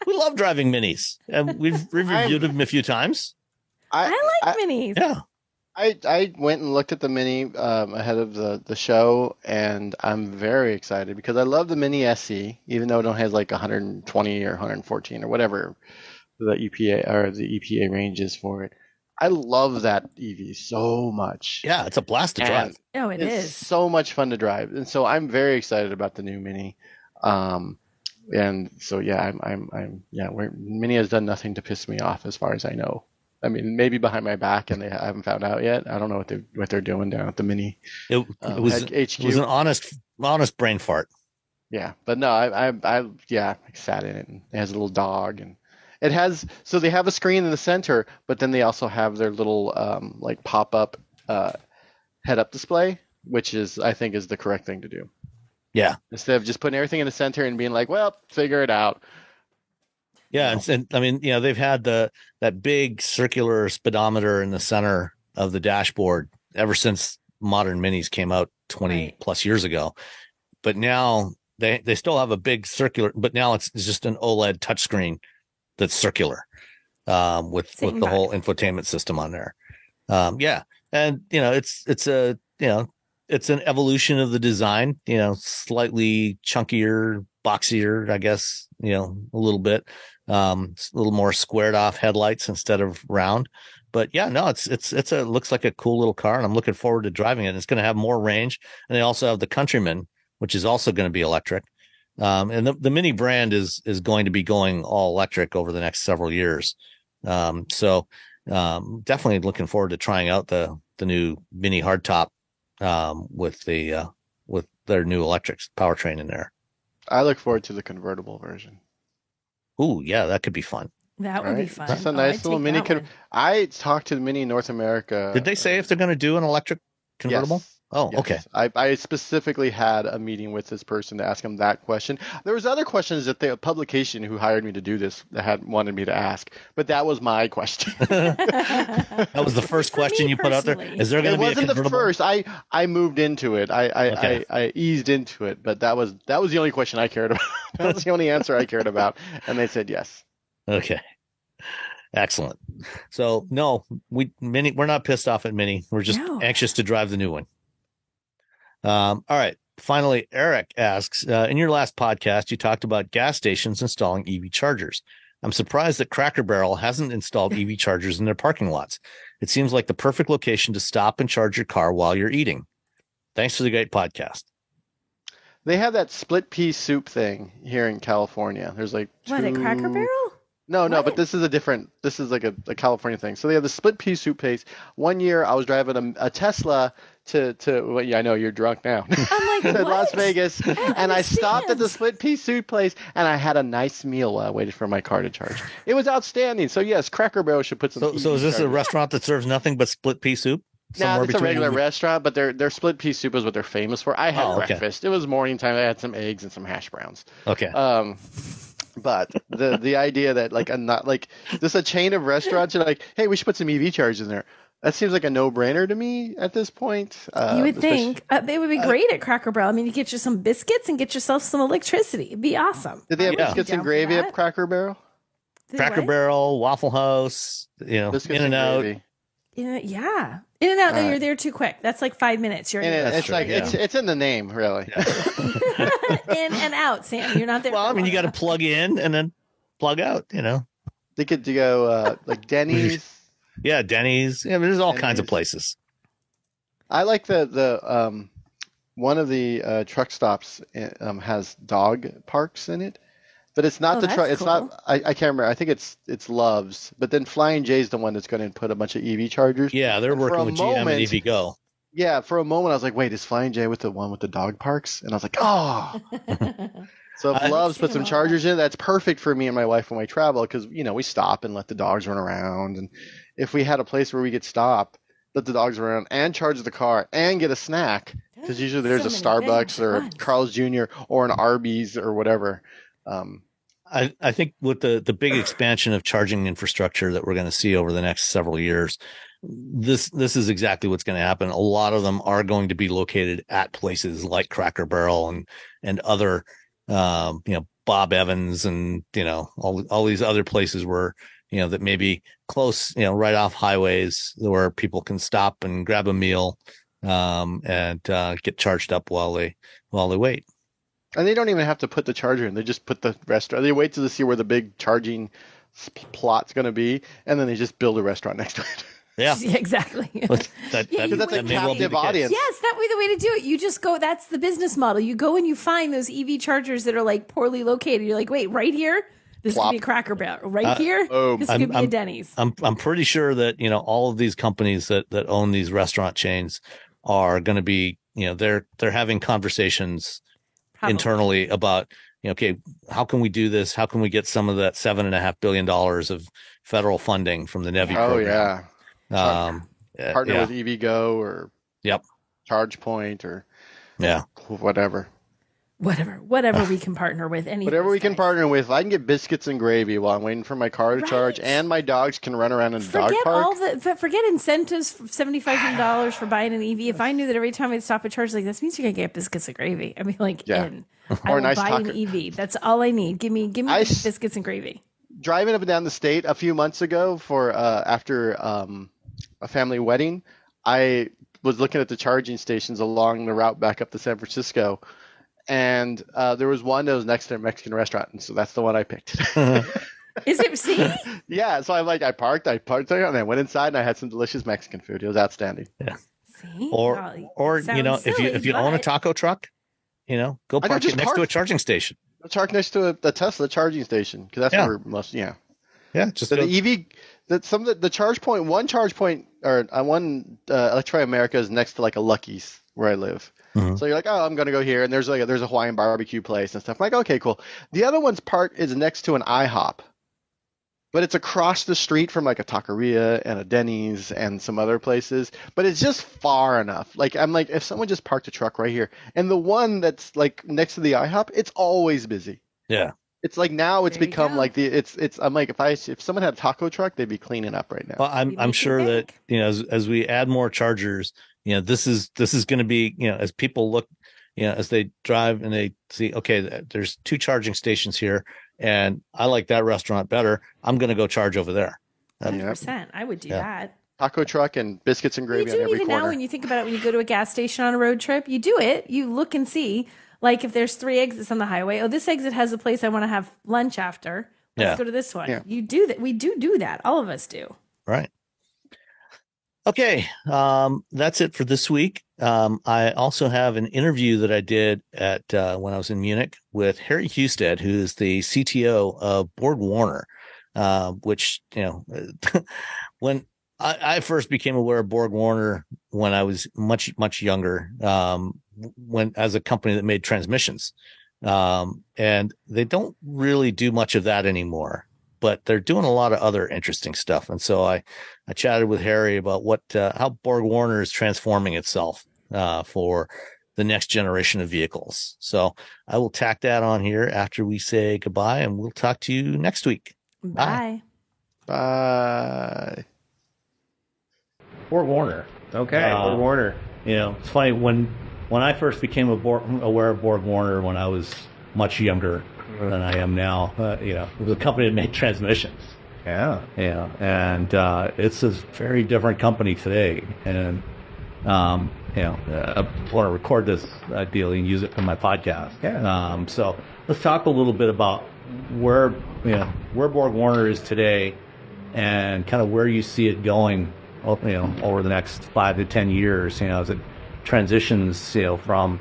love driving Minis, and we've reviewed them a few times. I like Minis. Yeah. I went and looked at the Mini ahead of the show, and I'm very excited because I love the Mini SE, even though it only has like 120 or 114 or whatever the EPA range is for it. I love that EV so much. Yeah, it's a blast to drive. Oh, it is so much fun to drive, and so I'm very excited about the new Mini. And so yeah, Mini has done nothing to piss me off as far as I know. I mean, maybe behind my back, and they haven't found out yet. I don't know what they're doing down at the Mini. It was an honest brain fart. Yeah, but no, I sat in it, and it has a little dog, and it has, so they have a screen in the center, but then they also have their little like pop-up head-up display, which I think is the correct thing to do. Yeah. Instead of just putting everything in the center and being like, well, figure it out. Yeah, and I mean, they've had that big circular speedometer in the center of the dashboard ever since modern Minis came out 20 plus years ago. But now they still have a big circular, but now it's just an OLED touchscreen that's circular with the whole infotainment system on there. Yeah, and it's an evolution of the design. Slightly chunkier, boxier, I guess. A little bit. It's a little more squared off headlights instead of round. But yeah, no, it looks like a cool little car, and I'm looking forward to driving it. It's going to have more range, and they also have the Countryman, which is also going to be electric. And the Mini brand is going to be going all electric over the next several years. So definitely looking forward to trying out the new Mini hardtop with their new electric powertrain in there. I look forward to the convertible version. Ooh, yeah, that could be fun. That would be fun. That's a nice little Mini. I talked to Mini North America. Did they say if they're going to do an electric convertible? Yes. Oh, Yes. okay. I specifically had a meeting with this person to ask him that question. There was other questions that the publication who hired me to do this had wanted me to ask, but that was my question. That was the first question you put out there. personally. Is there going It to be a wasn't the convertible? first. I moved into it. Okay. I eased into it, but that was the only question I cared about. That was the only answer I cared about, and they said yes. Okay. Excellent. So no, we're not pissed off at Mini. We're just No. anxious to drive the new one. All right. Finally, Eric asks, in your last podcast, you talked about gas stations installing EV chargers. I'm surprised that Cracker Barrel hasn't installed EV chargers in their parking lots. It seems like the perfect location to stop and charge your car while you're eating. Thanks for the great podcast. They have that split pea soup thing here in California. There's like What, at Cracker Barrel? No, What? but this is this is like a California thing. So they have the split pea soup place. One year I was driving a Tesla well, yeah, I know you're drunk now. I'm like, to what? Las Vegas, and I stopped at the understand. split pea soup place, and I had a nice meal while I waited for my car to charge. It was outstanding. So yes, Cracker Barrel should put some. So is this a chargers. restaurant that serves nothing but split pea soup? No, Somewhere it's a between regular EV restaurant, but their split pea soup is what they're famous for. I had Oh, okay. breakfast. It was morning time. I had some eggs and some hash browns. Okay. But the idea that this a chain of restaurants are like, hey, we should put some EV chargers in there. That seems like a no-brainer to me at this point. You would think they would be great at Cracker Barrel. I mean, you get you some biscuits and get yourself some electricity. It'd be awesome. Did they have Yeah. biscuits Down and for gravy that. at Cracker Barrel? Cracker What? Barrel, Waffle House, Biscuits In and Out. gravy. Yeah. In and out, though, you're there too quick. That's like 5 minutes. You're And That's it's true, like yeah. it's in the name, really. in and out, Sam. You're not there. Well, for I mean, you got long. to plug in and then plug out, They could go like Denny's. Yeah, Denny's. Yeah, there's all kinds of Denny's. places. I like the one of the truck stops has dog parks in it, but it's not Oh, the truck. that's It's not. I can't remember. I think it's Love's, but then Flying J's the one that's going to put a bunch of EV chargers. Yeah, they're And for working a with GM and moment- EVgo. Yeah, for a moment I was like, wait, is Flying J with the one with the dog parks? And I was like, oh. So if Love's put some chargers in, that's perfect for me and my wife when we travel because we stop and let the dogs run around. And if we had a place where we could stop, let the dogs run around and charge the car and get a snack, because usually there's a So many Starbucks things or at once. Carl's Jr. or an Arby's or whatever. I think with the big expansion of charging infrastructure that we're going to see over the next several years, this is exactly what's going to happen. A lot of them are going to be located at places like Cracker Barrel and other, Bob Evans and, all these other places where, that may be close, right off highways where people can stop and grab a meal, and get charged up while they wait. And they don't even have to put the charger in. They just put the restaurant. They wait to see where the big charging plot's going to be, and then they just build a restaurant next to it. Yeah. Yeah, exactly. That Yeah, you That's a would may well be the captive case. audience. Yes, that would be the way to do it. You just go, that's the business model. You go and you find those EV chargers that are like poorly located. You're like, wait, right here? This could Plop. be a Cracker Barrel. Right here? boom. This could be a Denny's. I'm pretty sure that, all of these companies that own these restaurant chains are going to be, they're having conversations Probably. internally about, okay, how can we do this? How can we get some of that $7.5 billion of federal funding from the NEVI Oh, program? yeah. Partner Yeah. with EVgo or Yep. ChargePoint or Yeah. whatever. Whatever we can partner with. Any of Whatever those we can guys. partner with. I can get biscuits and gravy while I'm waiting for my car to charge, Right. and my dogs can run around in the dog Forget park. forget incentives, $7,500 for buying an EV. If I knew that every time I'd stop at charge, like this means you're gonna get biscuits and gravy. I mean, like, Yeah. in. Or I a will nice buy taco. an EV. That's all I need. Give me I the s- biscuits and gravy. Driving up and down the state a few months ago for after a family wedding, I was looking at the charging stations along the route back up to San Francisco, and there was one that was next to a Mexican restaurant, and so that's the one I picked. Is it? See? Yeah, so I parked there, and I went inside, and I had some delicious Mexican food. It was outstanding. Yeah. See? Or Well, you know, silly, if you own a taco truck, you know, go park it next to a charging station. Park next to the Tesla charging station, because that's where most. Yeah. Just So the EV, the charge point, one Electrify America is next to like a Lucky's where I live. Mm-hmm. So you're like, oh, I'm gonna go here, and there's a Hawaiian barbecue place and stuff. I'm like, okay, cool. The other one's is next to an IHOP, but it's across the street from like a taqueria and a Denny's and some other places. But it's just far enough. Like I'm like, if someone just parked a truck right here, and the one that's like next to the IHOP, it's always busy. Yeah. It's like now it's There you become go. like I'm like if someone had a taco truck, they'd be cleaning up right now. Well, I'm sure that, you know, as we add more chargers, you know, this is going to be, you know, as people look, you know, as they drive and they see, okay, there's 2 charging stations here, and I like that restaurant better. I'm going to go charge over there. 100%. I would do that. Taco truck and biscuits and You gravy do on every even corner. now when you think about it, when you go to a gas station on a road trip, you do it. You look and see, like if there's 3 exits on the highway, oh, this exit has a place I want to have lunch after. Let's go to this one. Yeah. You do that. We do that. All of us do. Right. Okay. That's it for this week. I also have an interview that I did at when I was in Munich with Harry Husted, who is the CTO of Borg Warner, which, you know, when I first became aware of Borg Warner when I was much, much younger, when as a company that made transmissions. And they don't really do much of that anymore, but they're doing a lot of other interesting stuff. And so I chatted with Harry about how Borg Warner is transforming itself, for the next generation of vehicles. So I will tack that on here after we say goodbye, and we'll talk to you next week. Bye. Bye. Borg Warner. Okay, Borg Warner. You know, it's funny when I first became aware of Borg Warner when I was much younger than I am now. You know, it was a company that made transmissions. Yeah. Yeah, and it's a very different company today. And you know, I want to record this ideally and use it for my podcast. Yeah. So let's talk a little bit about where Borg Warner is today, and kind of where you see it going, you know, over the next 5 to 10 years. You know, as it transitions, you know, from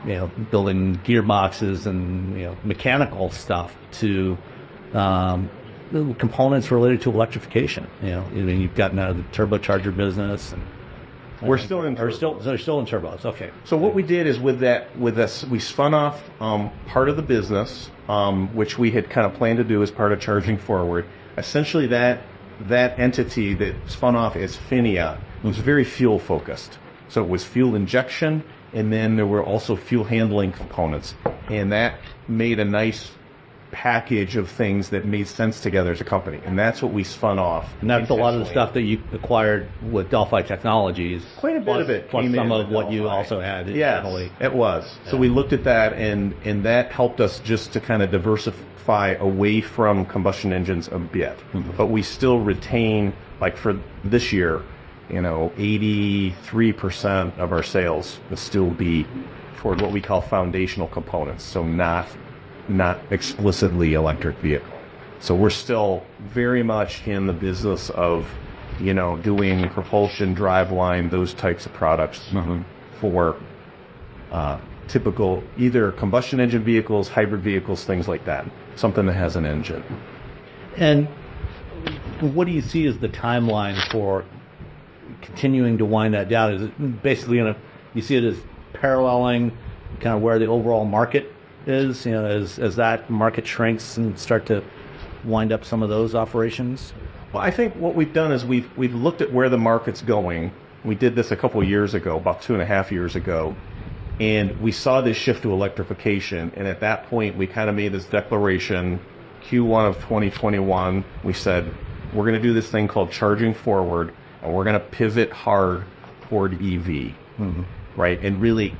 you know, building gearboxes and, you know, mechanical stuff to little components related to electrification. You know, I mean, you've gotten out of the turbocharger business, and We're still in turbos. They're still in turbos. Okay. So what we did is with us, we spun off part of the business, which we had kind of planned to do as part of Charging Forward. Essentially, that entity that spun off as Phinia was very fuel focused. So it was fuel injection, and then there were also fuel handling components, and that made a nice package of things that made sense together as a company, and that's what we spun off. And that's a lot of the stuff that you acquired with Delphi Technologies. Quite a bit of it Plus came some in of with what you Delphi. also had Yeah, internally. it was. So we looked at that, and that helped us just to kind of diversify away from combustion engines a bit. But we still retain, like for this year, you know, 83% of our sales will still be toward what we call foundational components, so not explicitly electric vehicle. So we're still very much in the business of, you know, doing propulsion, driveline, those types of products for typical either combustion engine vehicles, hybrid vehicles, things like that. Something that has an engine. And what do you see as the timeline for continuing to wind that down? Is it basically you see it as paralleling kind of where the overall market is, you know, as that market shrinks and start to wind up some of those operations? Well, I think what we've done is we've looked at where the market's going. We did this a couple of years ago, about 2.5 years ago, and we saw this shift to electrification. And at that point, we kind of made this declaration, Q1 of 2021, we said, we're going to do this thing called Charging Forward, and we're going to pivot hard toward EV, right? And really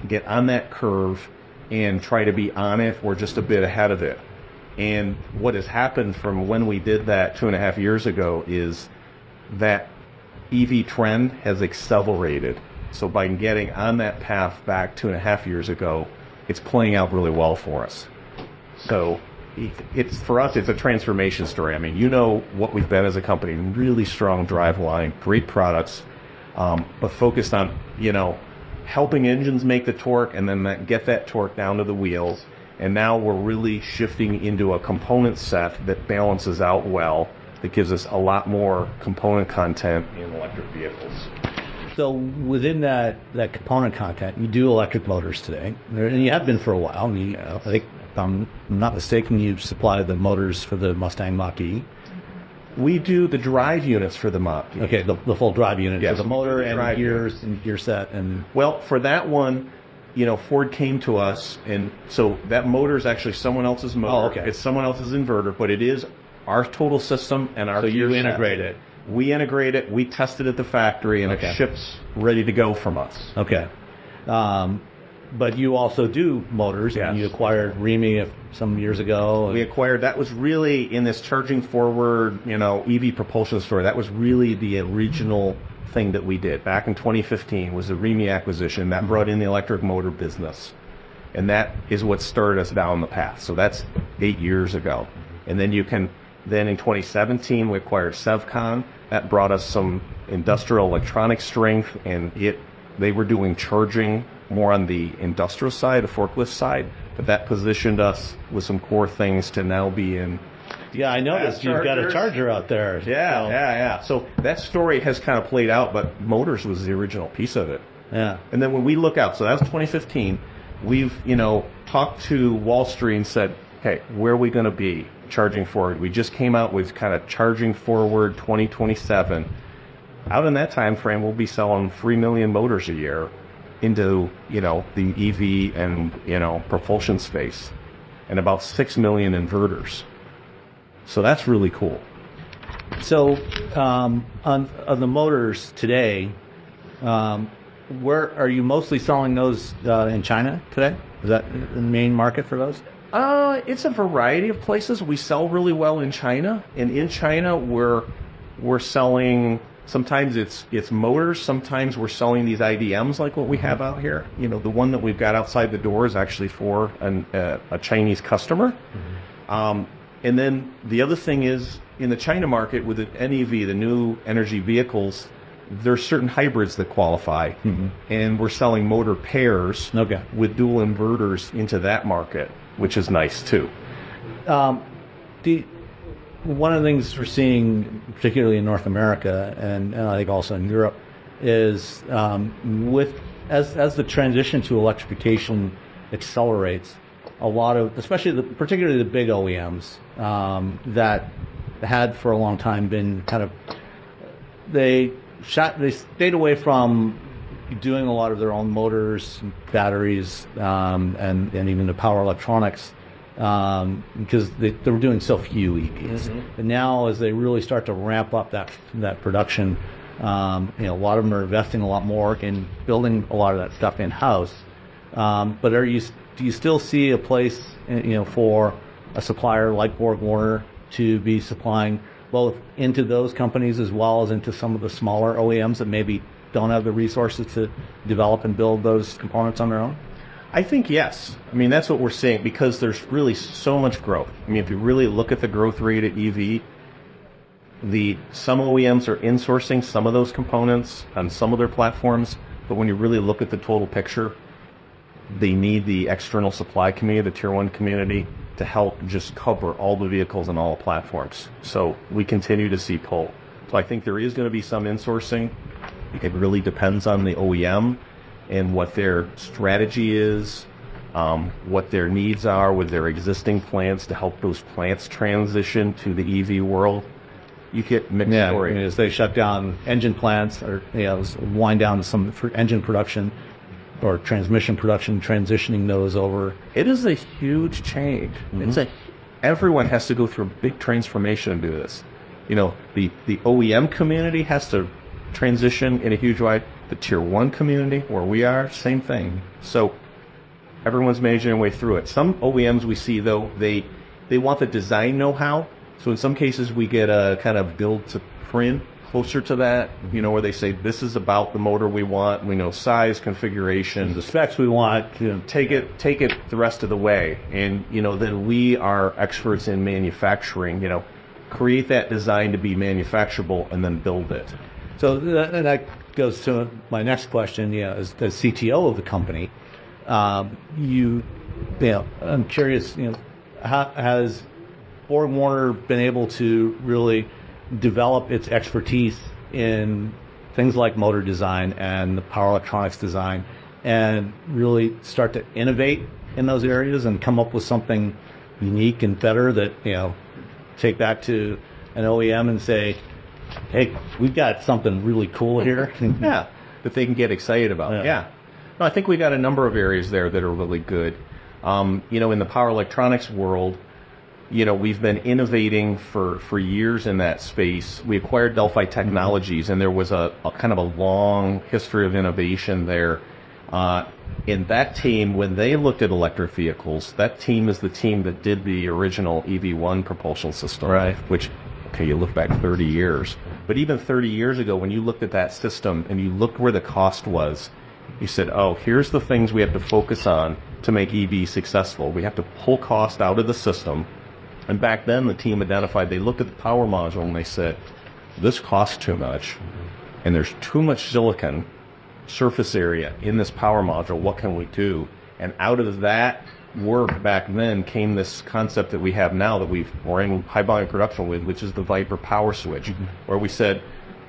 get on that curve and try to be on it or just a bit ahead of it. And what has happened from when we did that 2.5 years ago is that EV trend has accelerated. So by getting on that path back 2.5 years ago, it's playing out really well for us. So it's for us, it's a transformation story. I mean, you know what we've been as a company, really strong driveline, great products, but focused on, helping engines make the torque and then get that torque down to the wheels. And now we're really shifting into a component set that balances out well, that gives us a lot more component content in electric vehicles. So within that component content, you do electric motors today, and you have been for a while. I think, if I'm not mistaken, you supply the motors for the Mustang Mach-E. We do the drive units for the Mach-E. Okay, the full drive unit. Yes, so the motor and gears units. and gear set. And well, for that one, Ford came to us, and so that motor is actually someone else's motor. Oh, okay. It's someone else's inverter, but it is our total system and our. So you gear set. integrate it. We integrate it. We test it at the factory, and it ships ready to go from us. Okay. But you also do motors, Yes. and you acquired Remy some years ago. We acquired, that was really in this charging forward, EV propulsion story. That was really the original thing that we did back in 2015 was the Remy acquisition that brought in the electric motor business. And that is what started us down the path. So that's 8 years ago. And then then in 2017 we acquired Sevcon. That brought us some industrial electronic strength, and they were doing charging more on the industrial side, the forklift side, but that positioned us with some core things to now be in. Yeah, I noticed you've got a charger out there. Yeah. So that story has kind of played out, but motors was the original piece of it. Yeah. And then when we look out, so that was 2015, we've, talked to Wall Street and said, hey, where are we going to be charging forward? We just came out with kind of charging forward 2027. Out in that time frame, we'll be selling 3 million motors a year into, the EV and, propulsion space, and about 6 million inverters. So that's really cool. So on the motors today, where are you mostly selling those in China today? Is that the main market for those? It's a variety of places. We sell really well in China, and in China we're selling. Sometimes it's motors. Sometimes we're selling these IDMs like what we have out here. The one that we've got outside the door is actually for a Chinese customer. Mm-hmm. And then the other thing is in the China market with the NEV, the new energy vehicles, there's certain hybrids that qualify, mm-hmm. and we're selling motor pairs with dual inverters into that market, which is nice too. One of the things we're seeing, particularly in North America and I think also in Europe, is as the transition to electrification accelerates, a lot of, particularly the big OEMs that had for a long time been kind of, they stayed away from doing a lot of their own motors, batteries, and even the power electronics. Because they were doing so few EVs. Mm-hmm. But now, as they really start to ramp up that production, a lot of them are investing a lot more in building a lot of that stuff in house. But do you still see a place, for a supplier like BorgWarner to be supplying both into those companies as well as into some of the smaller OEMs that maybe don't have the resources to develop and build those components on their own? I think yes. I mean, that's what we're seeing because there's really so much growth. I mean, if you really look at the growth rate at EV, some OEMs are insourcing some of those components on some of their platforms, but when you really look at the total picture, they need the external supply community, the Tier 1 community, to help just cover all the vehicles on all platforms. So we continue to see pull. So I think there is going to be some insourcing. It really depends on the OEM and what their strategy is, what their needs are with their existing plants to help those plants transition to the EV world. You get mixed story. I mean, as they shut down engine plants or wind down some engine production or transmission production, transitioning those over. It is a huge change. Mm-hmm. Everyone has to go through a big transformation to do this. The OEM community has to transition in a huge way. The Tier 1 community, where we are, same thing. So everyone's managing their way through it. Some OEMs we see, though, they want the design know-how. So in some cases, we get a kind of build-to-print closer to that, where they say, this is about the motor we want. We know size, configuration, The specs we want. take it the rest of the way. And, then we are experts in manufacturing, create that design to be manufacturable and then build it. So that goes to my next question. As the CTO of the company, I'm curious. How has BorgWarner been able to really develop its expertise in things like motor design and the power electronics design, and really start to innovate in those areas and come up with something unique and better that take that to an OEM and say, hey, we've got something really cool here. Yeah, that they can get excited about. Yeah. No, I think we got a number of areas there that are really good. In the power electronics world, we've been innovating for years in that space. We acquired Delphi Technologies, and there was a kind of a long history of innovation there. In that team, when they looked at electric vehicles, that team is the team that did the original EV1 propulsion system, right? Which, you look back 30 years. But even 30 years ago, when you looked at that system and you looked where the cost was, you said, oh, here's the things we have to focus on to make EV successful. We have to pull cost out of the system. And back then, the team identified, they looked at the power module and they said, this costs too much, and there's too much silicon surface area in this power module. What can we do? And out of that work back then came this concept that we have now that we're in high volume production with, which is the Viper power switch, where we said,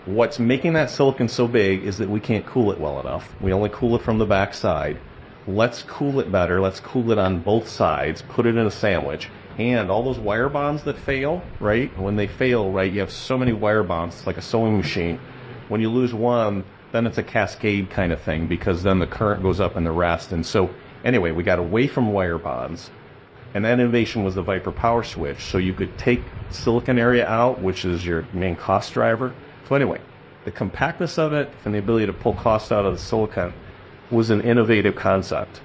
what's making that silicon so big is that we can't cool it well enough. We only cool it from the back side. Let's cool it better. Let's cool it on both sides, put it in a sandwich. And all those wire bonds that fail, right? When they fail, right, you have so many wire bonds, it's like a sewing machine. When you lose one, then it's a cascade kind of thing, because then the current goes up in the rest. And so, anyway, we got away from wire bonds, and that innovation was the Viper power switch. So you could take silicon area out, which is your main cost driver. So anyway, the compactness of it and the ability to pull cost out of the silicon was an innovative concept.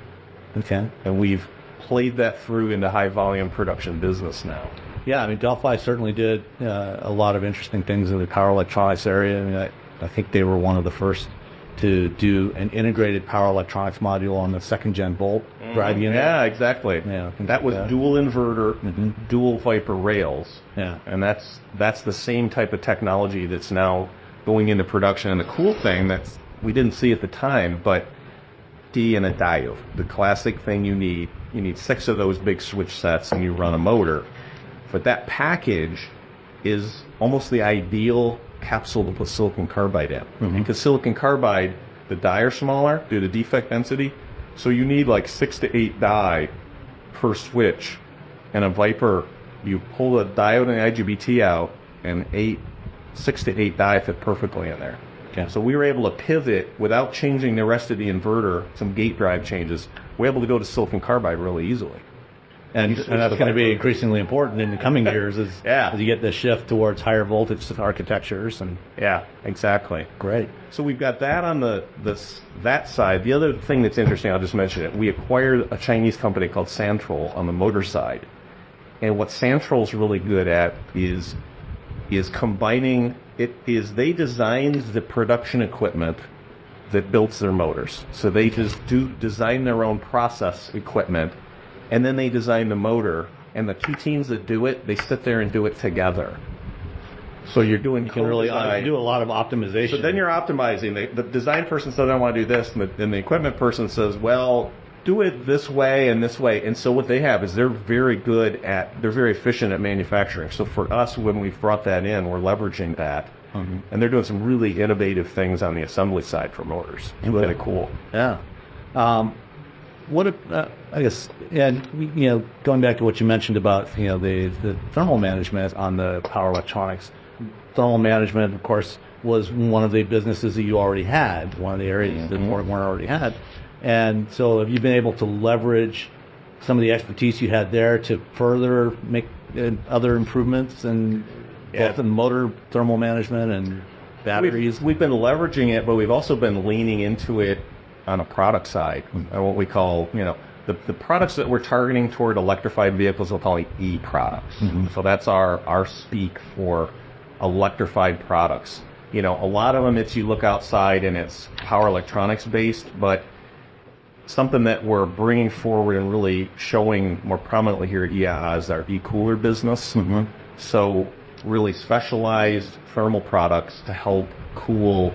Okay. And we've played that through into high volume production business now. Yeah, I mean, Delphi certainly did a lot of interesting things in the power electronics area. I mean, I think they were one of the first to do an integrated power electronics module on the second-gen Volt drive unit. Yeah, exactly. Yeah, that was dual inverter, dual Viper rails. Yeah, and that's the same type of technology that's now going into production. And the cool thing that we didn't see at the time, but D and a diode, the classic thing you need 6 of those big switch sets and you run a motor. But that package is almost the ideal capsule to put silicon carbide in. Because silicon carbide, the die are smaller due to defect density, so you need like 6 to 8 die per switch. And a Viper, you pull the diode and the IGBT out, and 6 to 8 die fit perfectly in there. Okay. So we were able to pivot without changing the rest of the inverter, some gate drive changes. We're able to go to silicon carbide really easily. And that's going to be increasingly important in the coming years as you get the shift towards higher voltage architectures. And yeah, exactly. Great. So we've got that on that side. The other thing that's interesting, I'll just mention it. We acquired a Chinese company called Santrol on the motor side. And what Santrol's really good at is combining they designed the production equipment that builds their motors. So they just design their own process equipment, and then they design the motor, and the two teams that do it, they sit there and do it together. So you can really do a lot of optimization. So then you're optimizing. The design person says, I want to do this, and the equipment person says, well, do it this way and this way. And so what they have is they're very efficient at manufacturing. So for us, when we've brought that in, we're leveraging that. And they're doing some really innovative things on the assembly side for motors. It's really cool. Yeah. I guess, and going back to what you mentioned about the thermal management on the power electronics, thermal management, of course, was one of the businesses that you already had, one of the areas that BorgWarner already had, and so have you been able to leverage some of the expertise you had there to further make other improvements and both in motor thermal management and batteries? We've been leveraging it, but we've also been leaning into it on a product side, what we call, the products that we're targeting toward electrified vehicles, we'll call e-products. So that's our speak for electrified products. a lot of them it's you look outside and it's power electronics based, but something that we're bringing forward and really showing more prominently here at EIA is our e-cooler business. Mm-hmm. So really specialized thermal products to help cool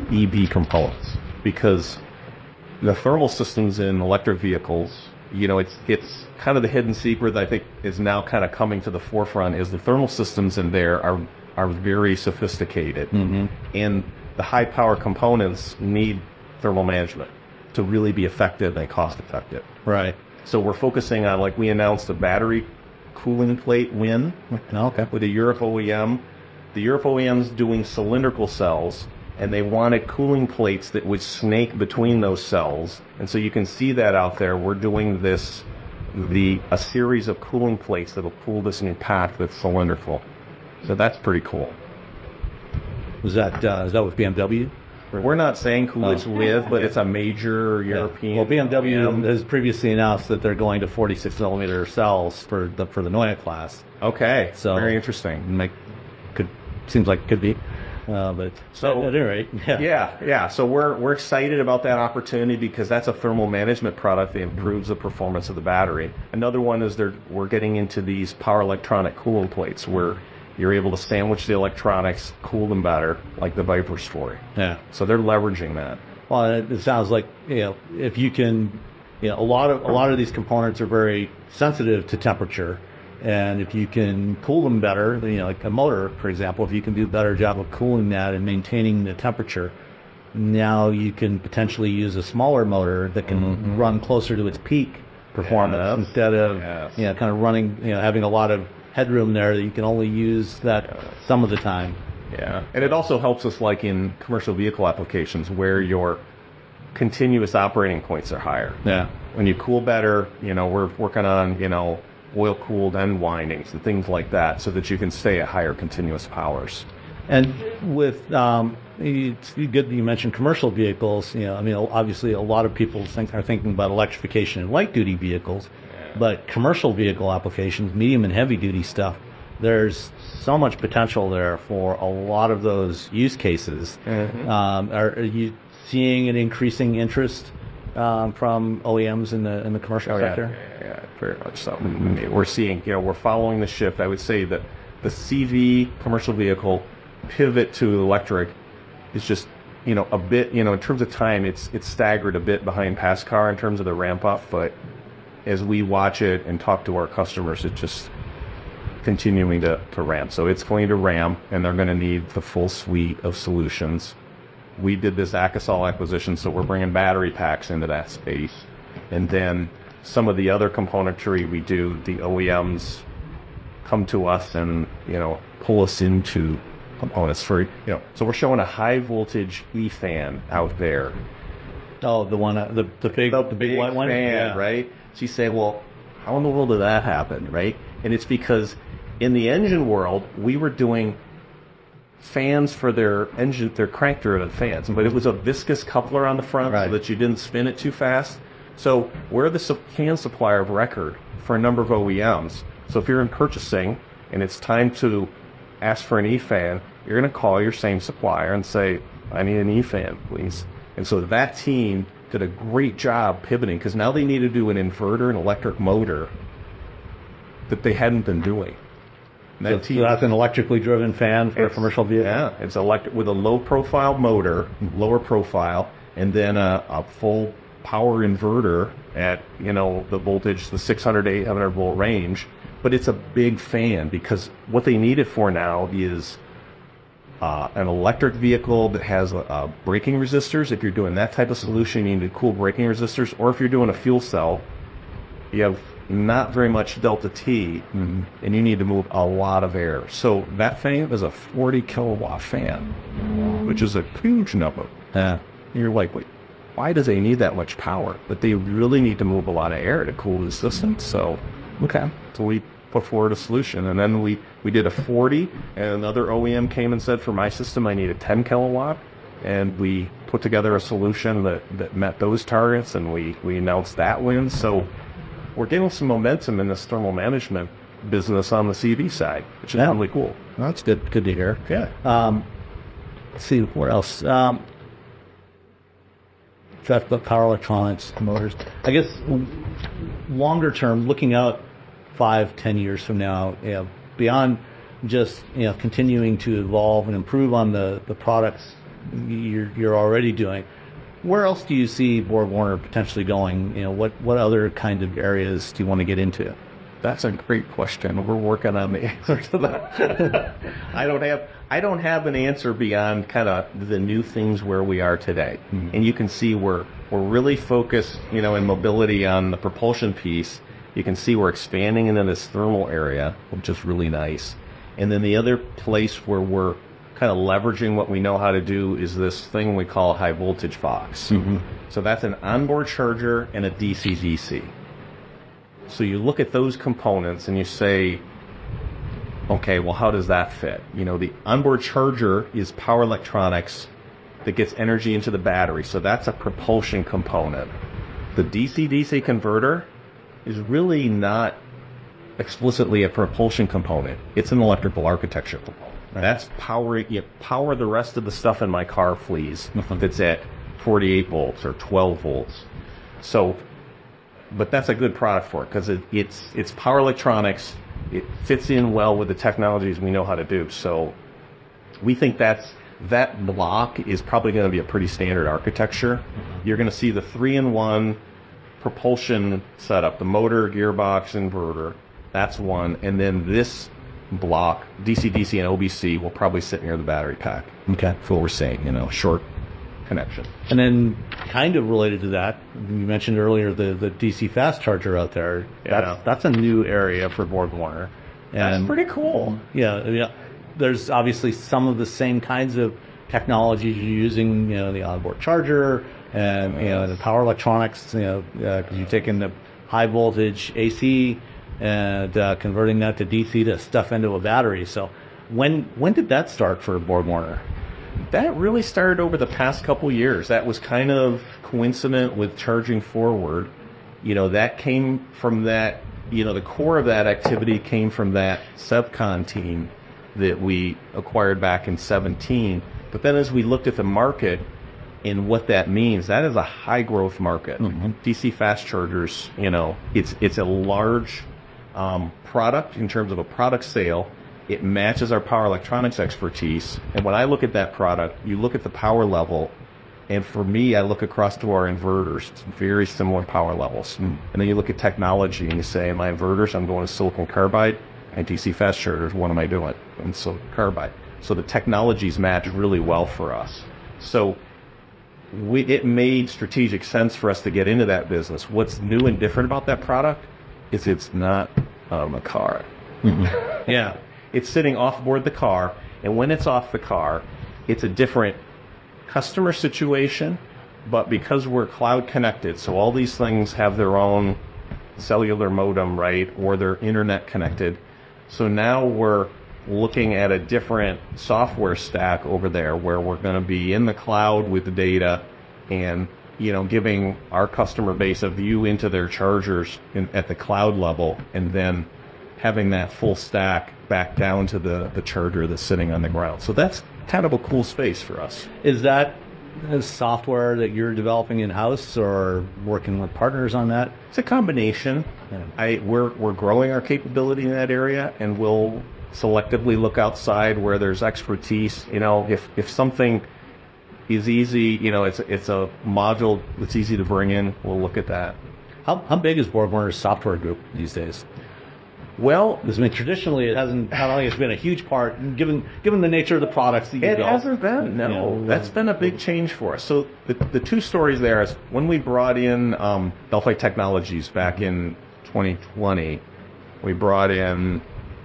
EV components, because the thermal systems in electric vehicles, it's kind of the hidden secret that I think is now kind of coming to the forefront, is the thermal systems in there are very sophisticated. Mm-hmm. And the high power components need thermal management to really be effective and cost effective. Right. So we're focusing on, like we announced, a battery cooling plate win with a Europe OEM. The Europe OEM's doing cylindrical cells, and they wanted cooling plates that would snake between those cells. And so you can see that out there. We're doing a series of cooling plates that will cool this in path with cylindrical. So that's pretty cool. Is that with BMW? We're not saying Coolidge with, but it's a major European. Well, BMW has previously announced that they're going to 46 millimeter cells for the Neue class. Okay, so very interesting. Seems like it could be, but so at any rate, yeah. So we're excited about that opportunity because that's a thermal management product that improves the performance of the battery. Another one is we're getting into these power electronic cooling plates where you're able to sandwich the electronics, cool them better, like the Viper story. Yeah. So they're leveraging that. Well, it sounds like if you can, a lot of these components are very sensitive to temperature, and if you can cool them better, like a motor, for example, if you can do a better job of cooling that and maintaining the temperature, now you can potentially use a smaller motor that can run closer to its peak performance instead of kind of running, having a lot of headroom there that you can only use that some of the time. Yeah, and it also helps us like in commercial vehicle applications where your continuous operating points are higher. Yeah. When you cool better, we're working on, oil-cooled end windings and things like that so that you can stay at higher continuous powers. And with, it's good that you mentioned commercial vehicles. Obviously a lot of people are thinking about electrification in light-duty vehicles. But commercial vehicle applications, medium and heavy duty stuff, there's so much potential there for a lot of those use cases. Mm-hmm. Are you seeing an increasing interest from OEMs in the commercial sector? Yeah, very much so. We're seeing, we're following the shift. I would say that the CV commercial vehicle pivot to electric is just, a bit, in terms of time, it's staggered a bit behind past car in terms of the ramp up, but as we watch it and talk to our customers, it's just continuing to ramp. So it's going to ramp, and they're going to need the full suite of solutions. We did this Akasol acquisition, so we're bringing battery packs into that space. And then some of the other componentry we do, the OEMs come to us and, pull us into components for, so we're showing a high voltage E-fan out there. Oh, the one, the big white one? Fan, right? So you say, well, how in the world did that happen, right? And it's because in the engine world, we were doing fans for their crank-driven fans, but it was a viscous coupler on the front so that you didn't spin it too fast. So we're the fan supplier of record for a number of OEMs. So if you're in purchasing and it's time to ask for an E-fan, you're going to call your same supplier and say, I need an E-fan, please. And so that team did a great job pivoting because now they need to do an inverter and electric motor that they hadn't been doing. So that's an electrically driven fan for a commercial vehicle? Yeah, it's electric with a low profile motor, lower profile, and then a full power inverter at, the voltage, the 600 to 800 volt range. But it's a big fan because what they need it for now is an electric vehicle that has braking resistors. If you're doing that type of solution, you need cool braking resistors. Or if you're doing a fuel cell, you have not very much delta T, and you need to move a lot of air. So that fan is a 40 kilowatt fan, which is a huge number. And you're like, wait, why does they need that much power? But they really need to move a lot of air to cool the system. So we put forward a solution, and then we did a 40, and another OEM came and said, for my system I need a 10 kilowatt, and we put together a solution that met those targets, and we announced that win. So we're getting some momentum in this thermal management business on the CV side, which is really cool. That's good to hear. Yeah. let's see, what else? Talked about power electronics, motors. I guess longer term, looking out 5-10 years from now, beyond just continuing to evolve and improve on the products you're already doing, where else do you see BorgWarner potentially going? What other kind of areas do you want to get into? That's a great question. We're working on the answer to that. I don't have an answer beyond kind of the new things where we are today. Mm-hmm. And you can see we're really focused, in mobility on the propulsion piece. You can see we're expanding into this thermal area, which is really nice. And then the other place where we're kind of leveraging what we know how to do is this thing we call high voltage Fox. Mm-hmm. So that's an onboard charger and a DC-DC. So you look at those components and you say, okay, well, how does that fit? The onboard charger is power electronics that gets energy into the battery. So that's a propulsion component. The DC-DC converter is really not explicitly a propulsion component. It's an electrical architecture component. Right. That's power the rest of the stuff in my car, please, that's at 48 volts or 12 volts. So, but that's a good product for it because it's power electronics. It fits in well with the technologies we know how to do. So we think that block is probably going to be a pretty standard architecture. Mm-hmm. You're going to see the 3-in-1 propulsion setup, the motor, gearbox, inverter. That's one. And then this block, DC-DC and OBC, will probably sit near the battery pack. Okay. That's what we're saying, short connection. And then kind of related to that, you mentioned earlier the DC fast charger out there. Yeah. That's a new area for BorgWarner. That's pretty cool. Yeah. There's obviously some of the same kinds of technologies you're using, the onboard charger and, the power electronics, because you're taking the high voltage AC and converting that to DC to stuff into a battery. So when did that start for BorgWarner? That really started over the past couple years. That was kind of coincident with Charging Forward. That came from that, the core of that activity came from that Sevcon team that we acquired back in 2017. But then as we looked at the market and what that means, that is a high growth market. Mm-hmm. DC fast chargers, it's a large product in terms of a product sale. It matches our power electronics expertise. And when I look at that product, you look at the power level, and for me, I look across to our inverters. It's very similar power levels. Mm. And then you look at technology, and you say, my inverters, I'm going to silicon carbide. And DC fast chargers, what am I doing? And silicon carbide. So the technologies match really well for us. So it made strategic sense for us to get into that business. What's new and different about that product is it's not a car. Mm-hmm. Yeah. It's sitting off board the car, and when it's off the car, it's a different customer situation, but because we're cloud connected, so all these things have their own cellular modem, right, or they're internet connected. So now we're looking at a different software stack over there where we're going to be in the cloud with the data and, giving our customer base a view into their chargers at the cloud level, and then having that full stack back down to the charger that's sitting on the ground. So that's kind of a cool space for us. Is that software that you're developing in-house or working with partners on that? It's a combination. Yeah. We're growing our capability in that area, and we'll selectively look outside where there's expertise. If something is easy, it's a module that's easy to bring in, we'll look at that. How big is BorgWarner's software group these days? Well, traditionally it hasn't. Not only has been a huge part, given the nature of the products that you built. It hasn't been. No, that's been a big change for us. So the two stories there is when we brought in Delphi Technologies back in 2020, we brought in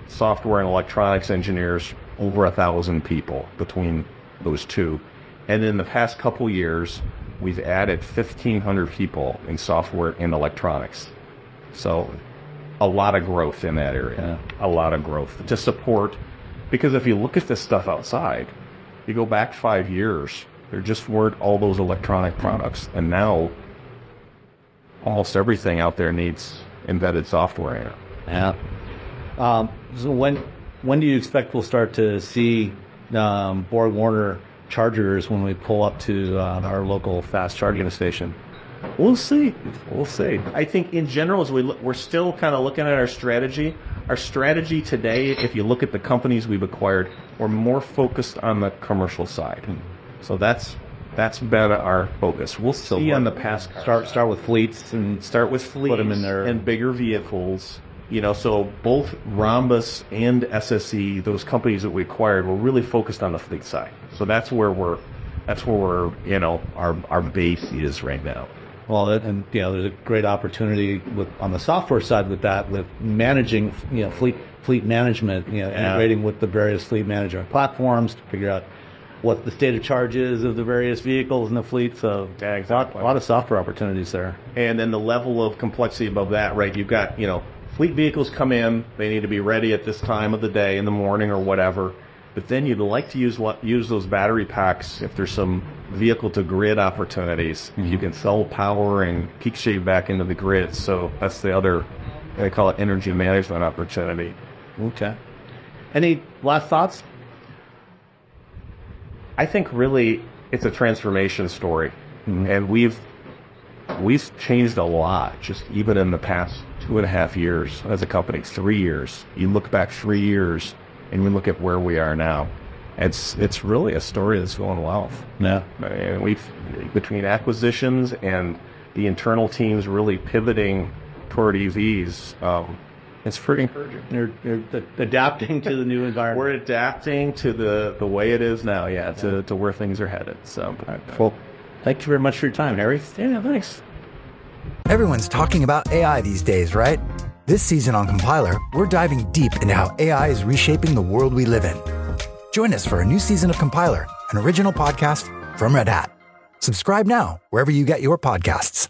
software and electronics engineers, over 1,000 people between those two, and in the past couple years, we've added 1,500 people in software and electronics. So a lot of growth in that area, a lot of growth to support, because if you look at this stuff outside, you go back 5 years, there just weren't all those electronic products, and now almost everything out there needs embedded software in it. Yeah. So when do you expect we'll start to see BorgWarner chargers when we pull up to our local fast charging station? We'll see. I think in general, as we're still kind of looking at our strategy. Our strategy today, if you look at the companies we've acquired, we're more focused on the commercial side. So that's been our focus. We'll see on the pass car. Start with fleets and Start with fleets put them in there and bigger vehicles. So both Rhombus and SSE, those companies that we acquired, were really focused on the fleet side. So that's where our base is right now. Well, and there's a great opportunity on the software side with managing, fleet management, integrating with the various fleet management platforms to figure out what the state of charge is of the various vehicles in the fleet. So exactly. a lot of software opportunities there. And then the level of complexity above that, right? You've got, fleet vehicles come in, they need to be ready at this time of the day, in the morning or whatever. But then you'd like to use those battery packs if there's some vehicle-to-grid opportunities. Mm-hmm. You can sell power and peak shave back into the grid. So that's the other, they call it energy management opportunity. Okay. Any last thoughts? I think really it's a transformation story. Mm-hmm. And we've changed a lot, just even in the past 2.5 years as a company, 3 years. You look back 3 years, and we look at where we are now. It's really a story that's going well. Yeah. And between acquisitions and the internal teams really pivoting toward EVs, it's pretty encouraging. They're adapting to the new environment. We're adapting to the way it is now, to where things are headed. So, well, thank you very much for your time, Harry. Yeah, thanks. Everyone's talking about AI these days, right? This season on Compiler, we're diving deep into how AI is reshaping the world we live in. Join us for a new season of Compiler, an original podcast from Red Hat. Subscribe now wherever you get your podcasts.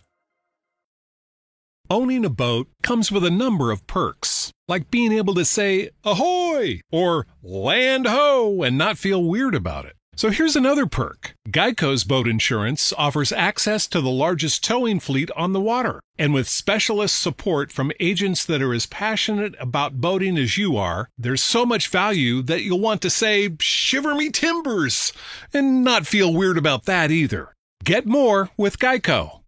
Owning a boat comes with a number of perks, like being able to say ahoy or land ho and not feel weird about it. So here's another perk. Geico's boat insurance offers access to the largest towing fleet on the water. And with specialist support from agents that are as passionate about boating as you are, there's so much value that you'll want to say, shiver me timbers, and not feel weird about that either. Get more with Geico.